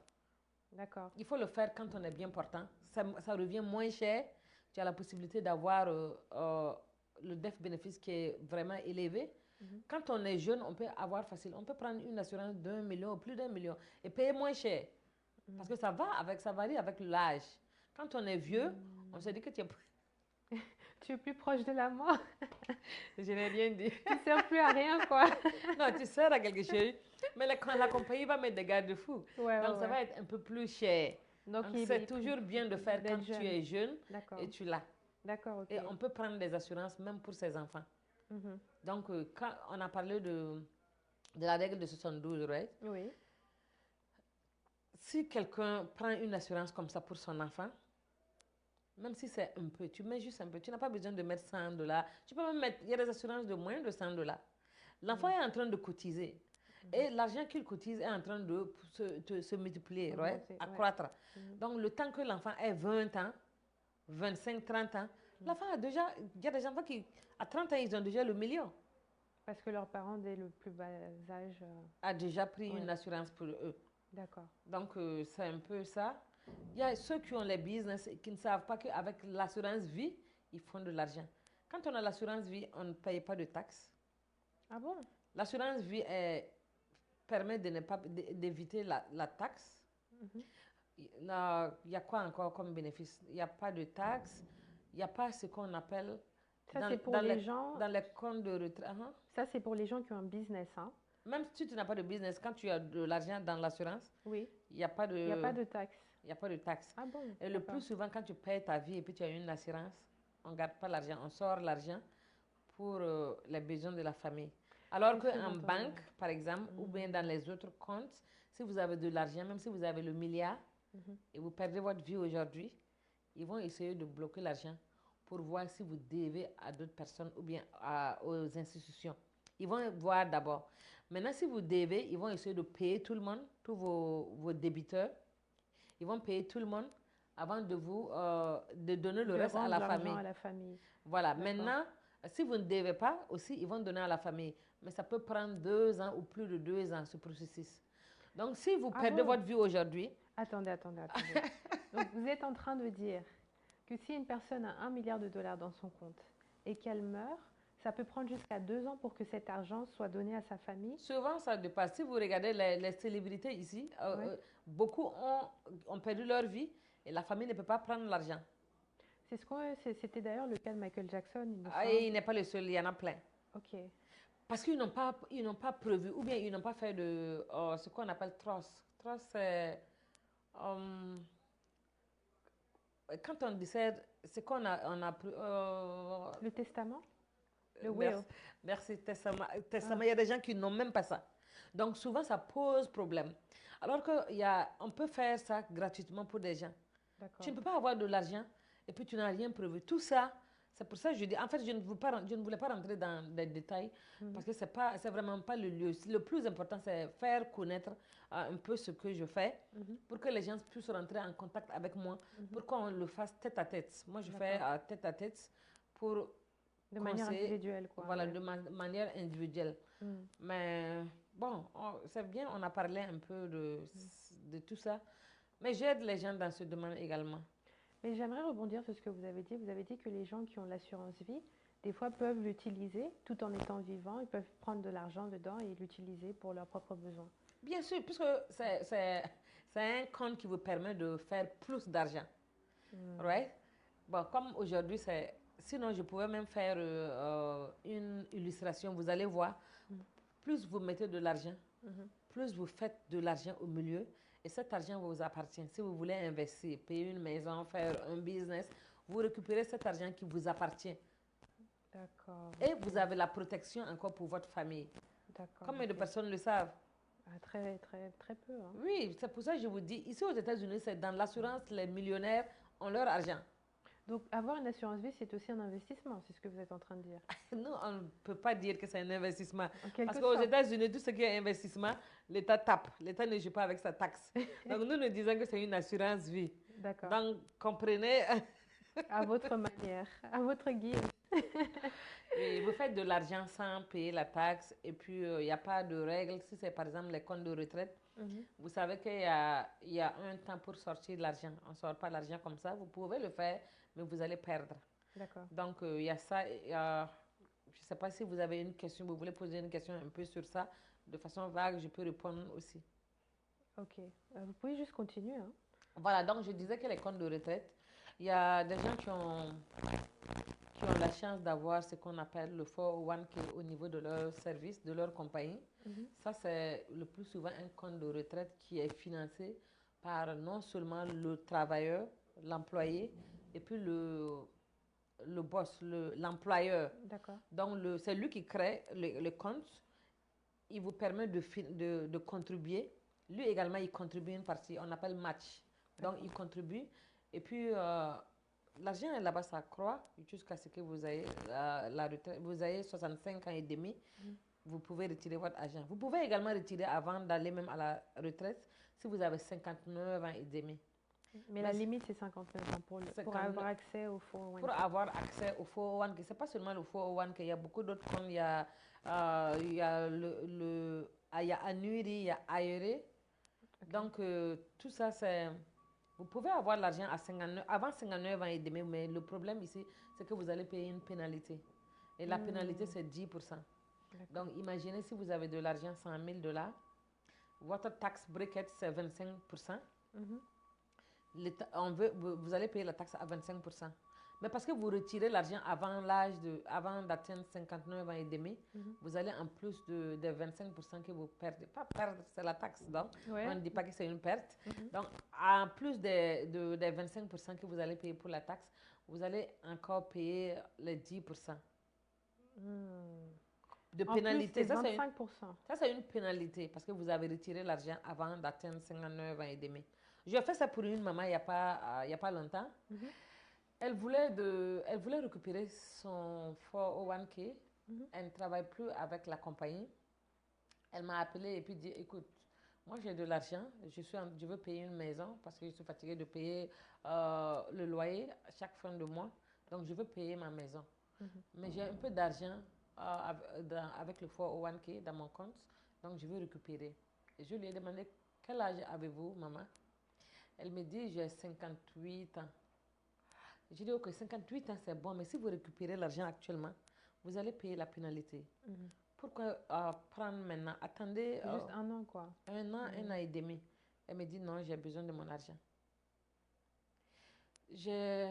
D'accord. Il faut le faire quand on est bien portant. Ça revient moins cher. Tu as la possibilité d'avoir le def bénéfice qui est vraiment élevé. Quand on est jeune, on peut avoir facile. On peut prendre une assurance d'1 million ou plus d'1 million et payer moins cher. Parce que ça varie avec l'âge. Quand on est vieux, on se dit que tu es... Tu es plus proche de la mort. Je n'ai rien dit. Tu ne sers plus à rien, quoi. Non, tu sers à quelque chose, mais la compagnie va mettre des garde-fous. Ouais, Donc, ça ouais. va être un peu plus cher. Donc, Donc, c'est toujours bien de faire quand tu es jeune D'accord. et tu l'as. D'accord, ok. Et on peut prendre des assurances même pour ses enfants. Donc, quand on a parlé de la règle de 72, right? Oui. Si quelqu'un prend une assurance comme ça pour son enfant, même si c'est un peu, tu mets juste un peu, tu n'as pas besoin de mettre $100. Tu peux même mettre, il y a des assurances de moins de $100. L'enfant est en train de cotiser. Et l'argent qu'il cotise est en train de se multiplier, right? Accroître. Donc, le temps que l'enfant ait 20 ans, 25, 30 ans, l'enfant a déjà, il y a des enfants qui, à 30 ans, ils ont déjà le million. Parce que leurs parents, dès le plus bas âge... a déjà pris une assurance pour eux. D'accord. Donc, c'est un peu ça. Il y a ceux qui ont les business et qui ne savent pas qu'avec l'assurance vie, ils font de l'argent. Quand on a l'assurance vie, on ne paye pas de taxes. Ah bon? L'assurance vie permet d'éviter la taxe. Il y a quoi encore comme bénéfice? Il n'y a pas de taxes. Il n'y a pas ce qu'on appelle... Ça, c'est pour les gens... Dans les comptes de retraite. Ça, c'est pour les gens qui ont un business, hein? Même si tu n'as pas de business, quand tu as de l'argent dans l'assurance, oui. Il n'y a pas de... Il n'y a pas de taxes. Il n'y a pas de taxes. Ah bon? Et le plus souvent, quand tu payes ta vie et puis tu as une assurance, on ne garde pas l'argent, on sort l'argent pour les besoins de la famille. Alors qu'en banque, par exemple, ou bien dans les autres comptes, si vous avez de l'argent, même si vous avez le milliard, et vous perdez votre vie aujourd'hui, ils vont essayer de bloquer l'argent pour voir si vous devez à d'autres personnes ou bien aux institutions. Ils vont voir d'abord. Maintenant, si vous devez, ils vont essayer de payer tout le monde, tous vos débiteurs. Ils vont payer tout le monde avant de vous de donner le reste à la famille. Voilà. Maintenant, si vous ne devez pas, aussi, ils vont donner à la famille. Mais ça peut prendre 2 ans ou plus de 2 ans, ce processus. Donc, si vous perdez votre vie aujourd'hui... Attendez. Donc, vous êtes en train de dire que si une personne a $1 milliard dans son compte et qu'elle meurt, ça peut prendre jusqu'à 2 ans pour que cet argent soit donné à sa famille? Souvent, ça dépasse. Si vous regardez les célébrités ici, beaucoup ont perdu leur vie et la famille ne peut pas prendre l'argent. C'était d'ailleurs le cas de Michael Jackson. Il n'est pas le seul, il y en a plein. Ok. Parce qu'ils n'ont pas prévu, ou bien ils n'ont pas fait de ce qu'on appelle trust. Trust, c'est... quand on décède, c'est qu'on a le testament? Le will. Merci, testament. Il y a des gens qui n'ont même pas ça. Donc, souvent, ça pose problème. Alors qu'on peut faire ça gratuitement pour des gens. Tu ne peux pas avoir de l'argent et puis tu n'as rien prévu. Tout ça, c'est pour ça que je dis, en fait, je ne voulais pas rentrer dans des détails parce que c'est vraiment pas le lieu. Le plus important, c'est faire connaître un peu ce que je fais pour que les gens puissent rentrer en contact avec moi, pour qu'on le fasse tête à tête. Moi, je fais tête à tête pour... De manière individuelle, quoi. Voilà, de manière individuelle. Mais bon, c'est bien, on a parlé un peu de tout ça. Mais j'aide les gens dans ce domaine également. Mais j'aimerais rebondir sur ce que vous avez dit. Vous avez dit que les gens qui ont l'assurance vie, des fois peuvent l'utiliser tout en étant vivants. Ils peuvent prendre de l'argent dedans et l'utiliser pour leurs propres besoins. Bien sûr, puisque c'est un compte qui vous permet de faire plus d'argent. Right? Bon, comme aujourd'hui, c'est... Sinon, je pouvais même faire une illustration. Vous allez voir, plus vous mettez de l'argent, plus vous faites de l'argent au milieu, et cet argent vous appartient. Si vous voulez investir, payer une maison, faire un business, vous récupérez cet argent qui vous appartient. D'accord. Et vous avez la protection encore pour votre famille. D'accord. Combien de personnes le savent? Très peu. Hein. Oui, c'est pour ça que je vous dis, ici aux États-Unis, c'est dans l'assurance, les millionnaires ont leur argent. Donc, avoir une assurance vie, c'est aussi un investissement, c'est ce que vous êtes en train de dire. Non, on ne peut pas dire que c'est un investissement. Parce qu'aux États-Unis, tout ce qui est investissement, l'État tape. L'État ne joue pas avec sa taxe. Donc, nous disons que c'est une assurance vie. D'accord. Donc, comprenez. À votre manière, à votre guise. Et vous faites de l'argent sans payer la taxe et puis il n'y a pas de règles. Si c'est par exemple les comptes de retraite, vous savez qu'il y a un temps pour sortir l'argent. On ne sort pas l'argent comme ça. Vous pouvez le faire, mais vous allez perdre. D'accord. Donc il y a ça. Je ne sais pas si vous avez une question, vous voulez poser une question un peu sur ça. De façon vague, je peux répondre aussi. Ok. Vous pouvez juste continuer, hein. Voilà, donc je disais que les comptes de retraite, il y a des gens qui ont la chance d'avoir ce qu'on appelle le 401k au niveau de leur service, de leur compagnie. Ça, c'est le plus souvent un compte de retraite qui est financé par non seulement le travailleur, l'employé, et puis le boss, l'employeur. D'accord. Donc, c'est lui qui crée le compte. Il vous permet de contribuer. Lui également, il contribue une partie. On appelle match. Donc, il contribue. Et puis, l'argent là-bas, ça croît jusqu'à ce que vous ayez la retraite. Vous ayez 65 ans et demi. Vous pouvez retirer votre argent. Vous pouvez également retirer avant d'aller même à la retraite si vous avez 59 ans et demi. Mais la limite, c'est 59 ans pour avoir accès au 401k. Pour avoir accès au 401k, ce n'est pas seulement le 401k, il y a beaucoup d'autres comptes. Il y a Annuity, il y a IRA. Donc, tout ça, c'est... Vous pouvez avoir l'argent avant 59 ans et demi, mais le problème ici, c'est que vous allez payer une pénalité. Et la pénalité, c'est 10%. Donc, imaginez si vous avez de l'argent, 100 000 $, votre tax bracket, c'est 25%. Vous allez payer la taxe à 25%. Mais parce que vous retirez l'argent avant d'atteindre 59 ans et demi, vous allez en plus des 25% que vous perdez. Pas perdre, c'est la taxe, donc on ne dit pas que c'est une perte. Donc, en plus des 25% que vous allez payer pour la taxe, vous allez encore payer les 10%. De pénalité. Plus, 25%. Ça, c'est une pénalité parce que vous avez retiré l'argent avant d'atteindre 59 ans et demi. J'ai fait ça pour une maman il n'y a pas longtemps. Elle voulait récupérer son 401k. Elle ne travaille plus avec la compagnie. Elle m'a appelé et puis dit, écoute, moi j'ai de l'argent, je veux payer une maison parce que je suis fatiguée de payer le loyer chaque fin de mois. Donc je veux payer ma maison. Mais j'ai un peu d'argent avec le 401k dans mon compte. Donc je veux récupérer. Et je lui ai demandé, quel âge avez-vous, maman? Elle me dit, j'ai 58 ans. J'ai dit, ok, 58 ans, c'est bon, mais si vous récupérez l'argent actuellement, vous allez payer la pénalité. Pourquoi prendre maintenant? Attendez. Juste un an, quoi. Un an et demi. Elle me dit, non, j'ai besoin de mon argent. J'ai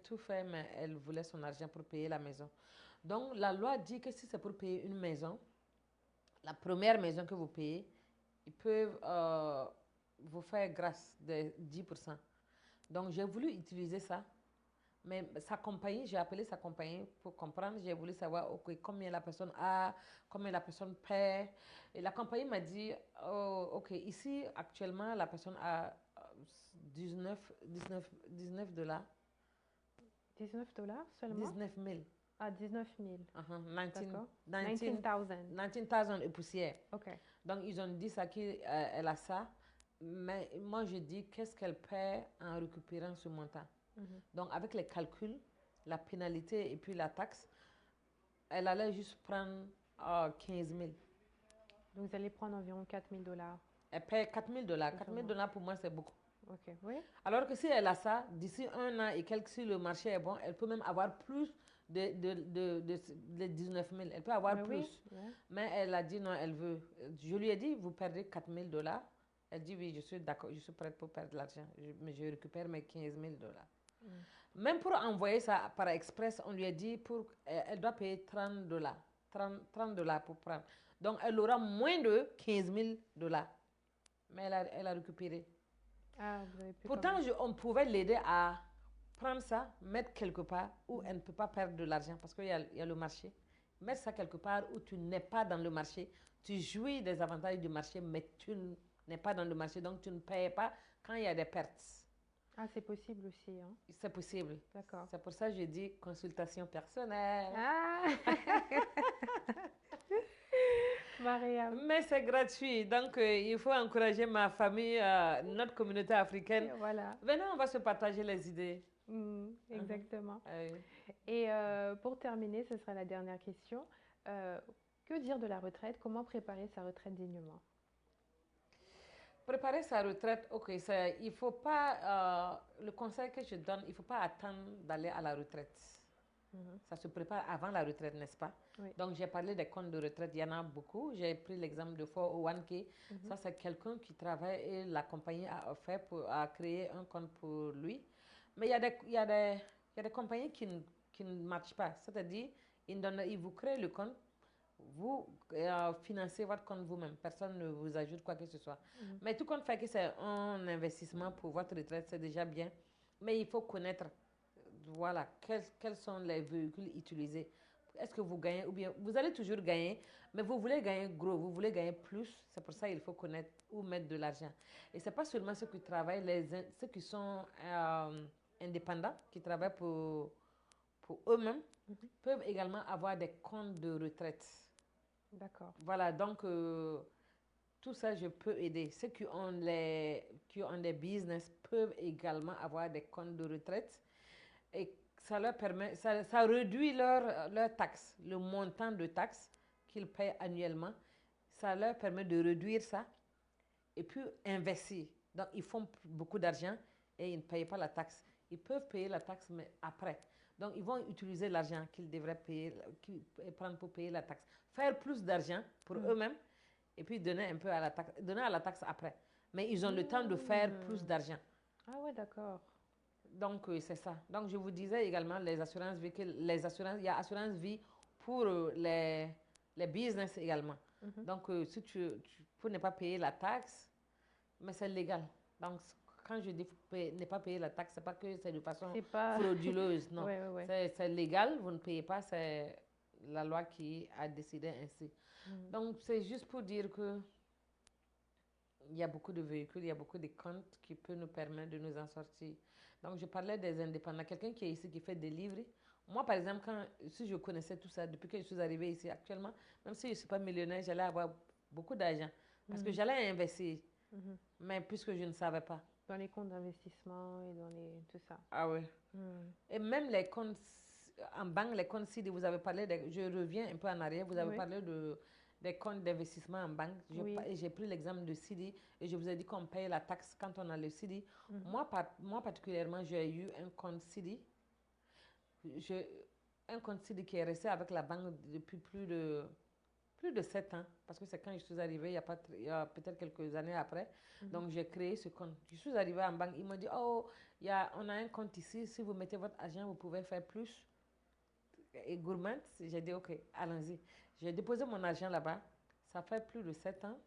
tout fait, mais elle voulait son argent pour payer la maison. Donc, la loi dit que si c'est pour payer une maison, la première maison que vous payez, ils peuvent vous faire grâce de 10%. Donc, j'ai voulu utiliser ça. Mais sa compagnie, j'ai appelé sa compagnie pour comprendre. J'ai voulu savoir combien la personne a, combien la personne paie. Et la compagnie m'a dit, oh, ok, ici, actuellement, la personne a 19 $. 19 $ seulement? 19 000. Ah, 19 000. D'accord. 19 000 et poussière. OK. Donc, ils ont dit ça qu'elle a ça. Mais moi, je dis, qu'est-ce qu'elle paie en récupérant ce montant? Donc, avec les calculs, la pénalité et puis la taxe, elle allait juste prendre 15 000. Donc, vous allez prendre environ 4 000 $. Elle paie 4 000 $. 4 000 $, pour moi, c'est beaucoup. OK, oui. Alors que si elle a ça, d'ici un an et quelques, si le marché est bon, elle peut même avoir plus de 19 000. Elle peut avoir plus. Oui, ouais. Mais elle a dit non, elle veut. Je lui ai dit, vous perdez 4 000 $. Elle dit oui, je suis d'accord, je suis prête pour perdre l'argent. Mais je récupère mes 15 000 $. Même pour envoyer ça par express, on lui a dit elle doit payer 30 $. 30 $ pour prendre. Donc, elle aura moins de 15 000 $. Mais elle a récupéré. Ah, vous avez pu Pourtant, on pouvait l'aider à prendre ça, mettre quelque part où elle ne peut pas perdre de l'argent parce qu'il y a le marché. Mettre ça quelque part où tu n'es pas dans le marché. Tu jouis des avantages du marché, mais tu n'es pas dans le marché. Donc, tu ne payes pas quand il y a des pertes. Ah, c'est possible aussi, hein? C'est possible. D'accord. C'est pour ça que je dis consultation personnelle. Ah! Maria. Mais c'est gratuit. Donc, il faut encourager ma famille, notre communauté africaine. Voilà. Venez, on va se partager les idées. Exactement. Oui. Et pour terminer, ce sera la dernière question. Euh, que dire de la retraite? Comment préparer sa retraite dignement? Préparer sa retraite, ok, il faut pas, le conseil que je donne, il ne faut pas attendre d'aller à la retraite. Mhm. Ça se prépare avant la retraite, n'est-ce pas? Oui. Donc, j'ai parlé des comptes de retraite, il y en a beaucoup. J'ai pris l'exemple de 401k. Mhm. Ça, c'est quelqu'un qui travaille et la compagnie a offert a créé un compte pour lui. Mais il y a des compagnies qui ne marchent pas. C'est-à-dire, ils vous créent le compte, vous financez votre compte vous-même. Personne ne vous ajoute quoi que ce soit. Mhm. Mais tout compte fait que c'est un investissement pour votre retraite, c'est déjà bien. Mais il faut connaître, voilà, quels sont les véhicules utilisés. Est-ce que vous gagnez ou bien vous allez toujours gagner, mais vous voulez gagner gros, vous voulez gagner plus. C'est pour ça qu'il faut connaître où mettre de l'argent. Et c'est pas seulement ceux qui travaillent, ceux qui sont indépendants, qui travaillent pour eux-mêmes, Mhm. peuvent également avoir des comptes de retraite. D'accord. Voilà, donc tout ça, je peux aider. Ceux qui ont des business peuvent également avoir des comptes de retraite et ça leur permet, ça réduit leur taxe, le montant de taxes qu'ils payent annuellement. Ça leur permet de réduire ça et puis investir. Donc, ils font beaucoup d'argent et ils ne payent pas la taxe. Ils peuvent payer la taxe, mais après. Donc, ils vont utiliser l'argent qu'ils devraient payer, prendre pour payer la taxe. Faire plus d'argent pour Mm. eux-mêmes et puis donner un peu donner à la taxe après. Mais ils ont le temps de faire plus Mm. d'argent. Ah ouais, d'accord. Donc, c'est ça. Donc, je vous disais également les assurances véhicules, il y a assurance vie pour les business également. Mhm. Donc, si pour ne pas payer la taxe, mais c'est légal. Donc, quand je dis ne pas payer la taxe, c'est pas que c'est de façon C'est pas. frauduleuse, non. Ouais, ouais, ouais. C'est légal, vous ne payez pas, c'est la loi qui a décidé ainsi. Mhm. Donc, c'est juste pour dire que il y a beaucoup de véhicules, il y a beaucoup de comptes qui peuvent nous permettre de nous en sortir. Donc, je parlais des indépendants. Quelqu'un qui est ici, qui fait des livres. Moi, par exemple, si je connaissais tout ça, depuis que je suis arrivée ici actuellement, même si je ne suis pas millionnaire, j'allais avoir beaucoup d'argent. Parce que Mhm. j'allais investir, Mhm. mais puisque je ne savais pas. Dans les comptes d'investissement et dans les tout ça. Ah oui. Mhm. Et même les comptes en banque, les comptes CD, vous avez parlé, je reviens un peu en arrière, vous avez Oui, parlé des comptes d'investissement en banque. oui. J'ai pris l'exemple de CD et je vous ai dit qu'on paye la taxe quand on a le CD. Mhm. Moi particulièrement, j'ai eu un compte CD. Je, un compte CD qui est resté avec la banque depuis plus de 7 ans, parce que c'est quand je suis arrivée, il y a peut-être quelques années après. Mhm. Donc, j'ai créé ce compte. Je suis arrivée en banque, ils m'ont dit, oh, on a un compte ici, si vous mettez votre argent, vous pouvez faire plus. Et gourmand, j'ai dit, ok, allons-y. J'ai déposé mon argent là-bas, ça fait plus de 7 ans.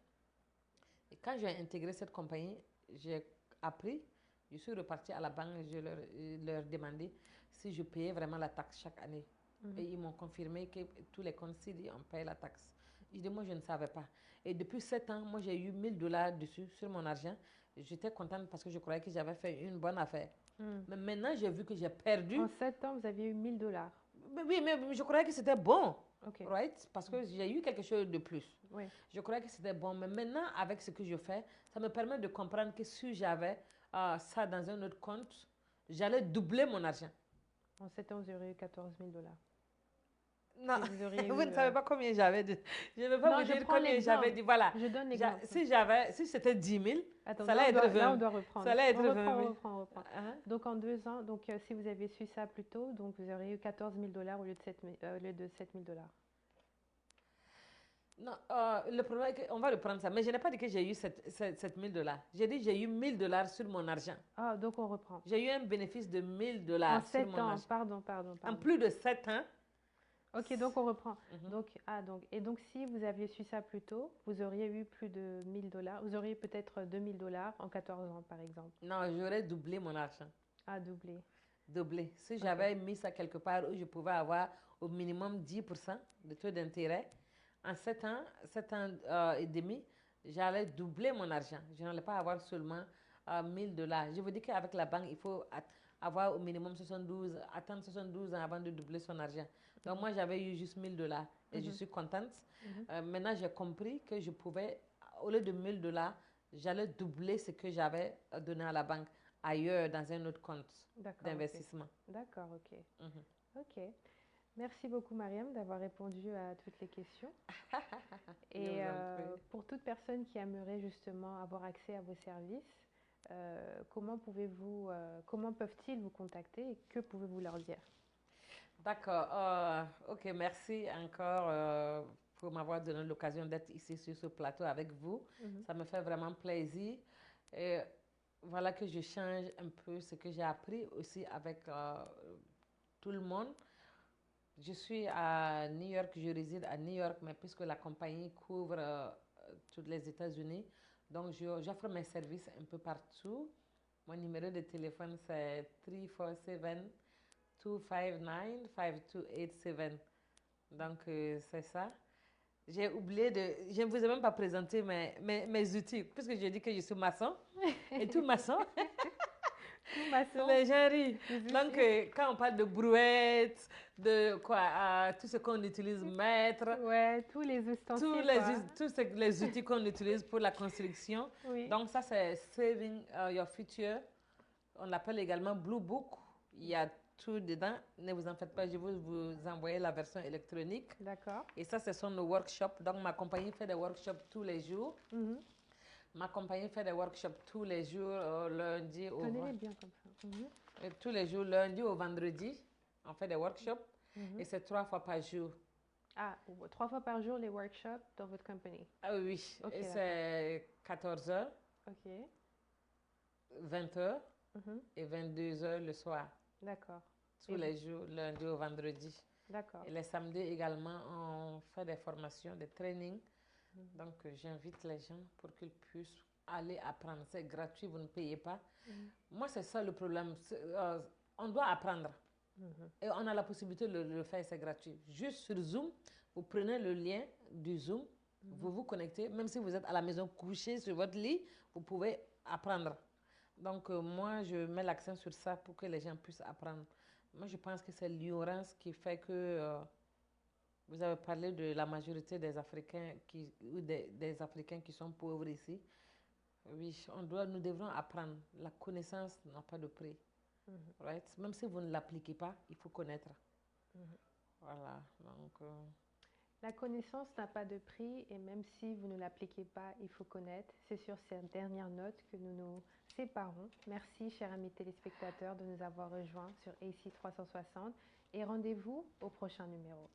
Et quand j'ai intégré cette compagnie, j'ai appris, je suis repartie à la banque, leur demandé si je payais vraiment la taxe chaque année. Et Mhm. ils m'ont confirmé que tous les comptes CD, on paye la taxe. Je dis, moi, je ne savais pas. Et depuis 7 ans, moi, j'ai eu 1000 $ dessus, sur mon argent. J'étais contente parce que je croyais que j'avais fait une bonne affaire. Mhm. Mais maintenant, j'ai vu que j'ai perdu. En 7 ans, vous aviez eu 1000 $. Mais oui, mais je croyais que c'était bon. Ok. Right? Parce que j'ai eu quelque chose de plus. Oui. Je croyais que c'était bon. Mais maintenant, avec ce que je fais, ça me permet de comprendre que si j'avais ça dans un autre compte, j'allais doubler mon argent. En 7 ans, vous auriez eu 14 000 $. Non, Si vous auriez vous eu. ne savez pas combien j'avais dit. Je ne vais pas Non, vous je dire prends combien j'avais l'exemple. dit. Voilà. Je donne l'exemple. Si c'était 10 000, Attends, ça allait être là, on 20. doit Ça reprendre. allait être On 20 reprend, on 000. reprend, on reprend. Hein? Donc, en 2 ans, donc, si vous aviez su ça plus tôt, donc vous auriez eu 14 000 $ au lieu de 7 000 $. Non, le problème est qu'on va reprendre ça. Mais je n'ai pas dit que j'ai eu 7 000 $. J'ai dit que j'ai eu 1000 $ sur mon argent. Ah, donc on reprend. J'ai eu un bénéfice de 1000 En $ sur 7 mon ans, argent. pardon. En plus de 7 ans. Ok, donc on reprend. Mhm. Donc si vous aviez su ça plus tôt, vous auriez eu plus de 1000 $. Vous auriez peut-être 2000 $ en 14 ans, par exemple. Non, j'aurais doublé mon argent. À doubler. Doublé. Si Ok. j'avais mis ça quelque part où je pouvais avoir au minimum 10% de taux d'intérêt, en 7 ans et demi, j'allais doubler mon argent. Je n'allais pas avoir seulement 1000 $. Je vous dis qu'avec la banque, il faut avoir au minimum 72, attendre 72 ans avant de doubler son argent. Donc moi, j'avais eu juste 1000 $ et je Mhm, suis contente. mhm. Maintenant, j'ai compris que je pouvais, au lieu de 1000 $, j'allais doubler ce que j'avais donné à la banque ailleurs dans un autre compte D'accord, ok. d'investissement. D'accord, ok. Mhm. Ok. Merci beaucoup, Mariam, d'avoir répondu à toutes les questions. Je Et vous en prie. pour toute personne qui aimerait justement avoir accès à vos services, comment peuvent-ils vous contacter et que pouvez-vous leur dire? D'accord. Ok, merci encore pour m'avoir donné l'occasion d'être ici sur ce plateau avec vous. Mhm. Ça me fait vraiment plaisir. Et voilà que je change un peu ce que j'ai appris aussi avec tout le monde. Je suis à New York, je réside à New York, mais puisque la compagnie couvre tous les États-Unis, donc j'offre mes services un peu partout. Mon numéro de téléphone, c'est 347-259-5287. Donc, c'est ça. J'ai oublié de... Je ne vous ai même pas présenté mes outils, puisque j'ai dit que je suis maçon. Et tout maçon, Tout maçon, les gens rient. les Donc, outils. quand on parle de brouette, de quoi, tout ce qu'on utilise, mètre, Ouais, tous les ustensiles, quoi. les outils qu'on utilise pour la construction. Oui, Donc, ça, c'est Saving Your Future. On l'appelle également Blue Book. Il y a tout dedans. Ne vous en faites pas, je vais vous envoyer la version électronique. d'accord. Et ça, ce sont nos workshops. Donc, ma compagnie fait des workshops tous les jours. Mhm. Ma compagnie fait des workshops tous les jours, lundi au Tenez-les bien comme ça. Mhm. tous les jours, lundi au vendredi. On fait des workshops Mhm. et c'est 3 fois par jour. Ah, 3 fois par jour les workshops dans votre compagnie. Ah oui, Ok, et d'accord. c'est 14h, Ok. 20h Mhm. et 22h le soir. D'accord. Tous Et les jours, lundi au vendredi. d'accord. Et les samedis également, on fait des formations, des trainings. Mhm. Donc, j'invite les gens pour qu'ils puissent aller apprendre. C'est gratuit, vous ne payez pas. Mhm. Moi, c'est ça le problème. On doit apprendre. Mhm. Et on a la possibilité de le faire, c'est gratuit. Juste sur Zoom, vous prenez le lien du Zoom, Mhm. vous vous connectez. Même si vous êtes à la maison couché sur votre lit, vous pouvez apprendre. Donc, moi, je mets l'accent sur ça pour que les gens puissent apprendre. Moi, je pense que c'est l'ignorance qui fait que vous avez parlé de la majorité des Africains ou des Africains qui sont pauvres ici. Oui, nous devrons apprendre. La connaissance n'a pas de prix. Mhm. Right? Même si vous ne l'appliquez pas, il faut connaître. Mhm. Voilà. Donc, La connaissance n'a pas de prix et même si vous ne l'appliquez pas, il faut connaître. C'est sur cette dernière note que nous nous séparons. Merci, chers amis téléspectateurs, de nous avoir rejoints sur AC 360 et rendez-vous au prochain numéro.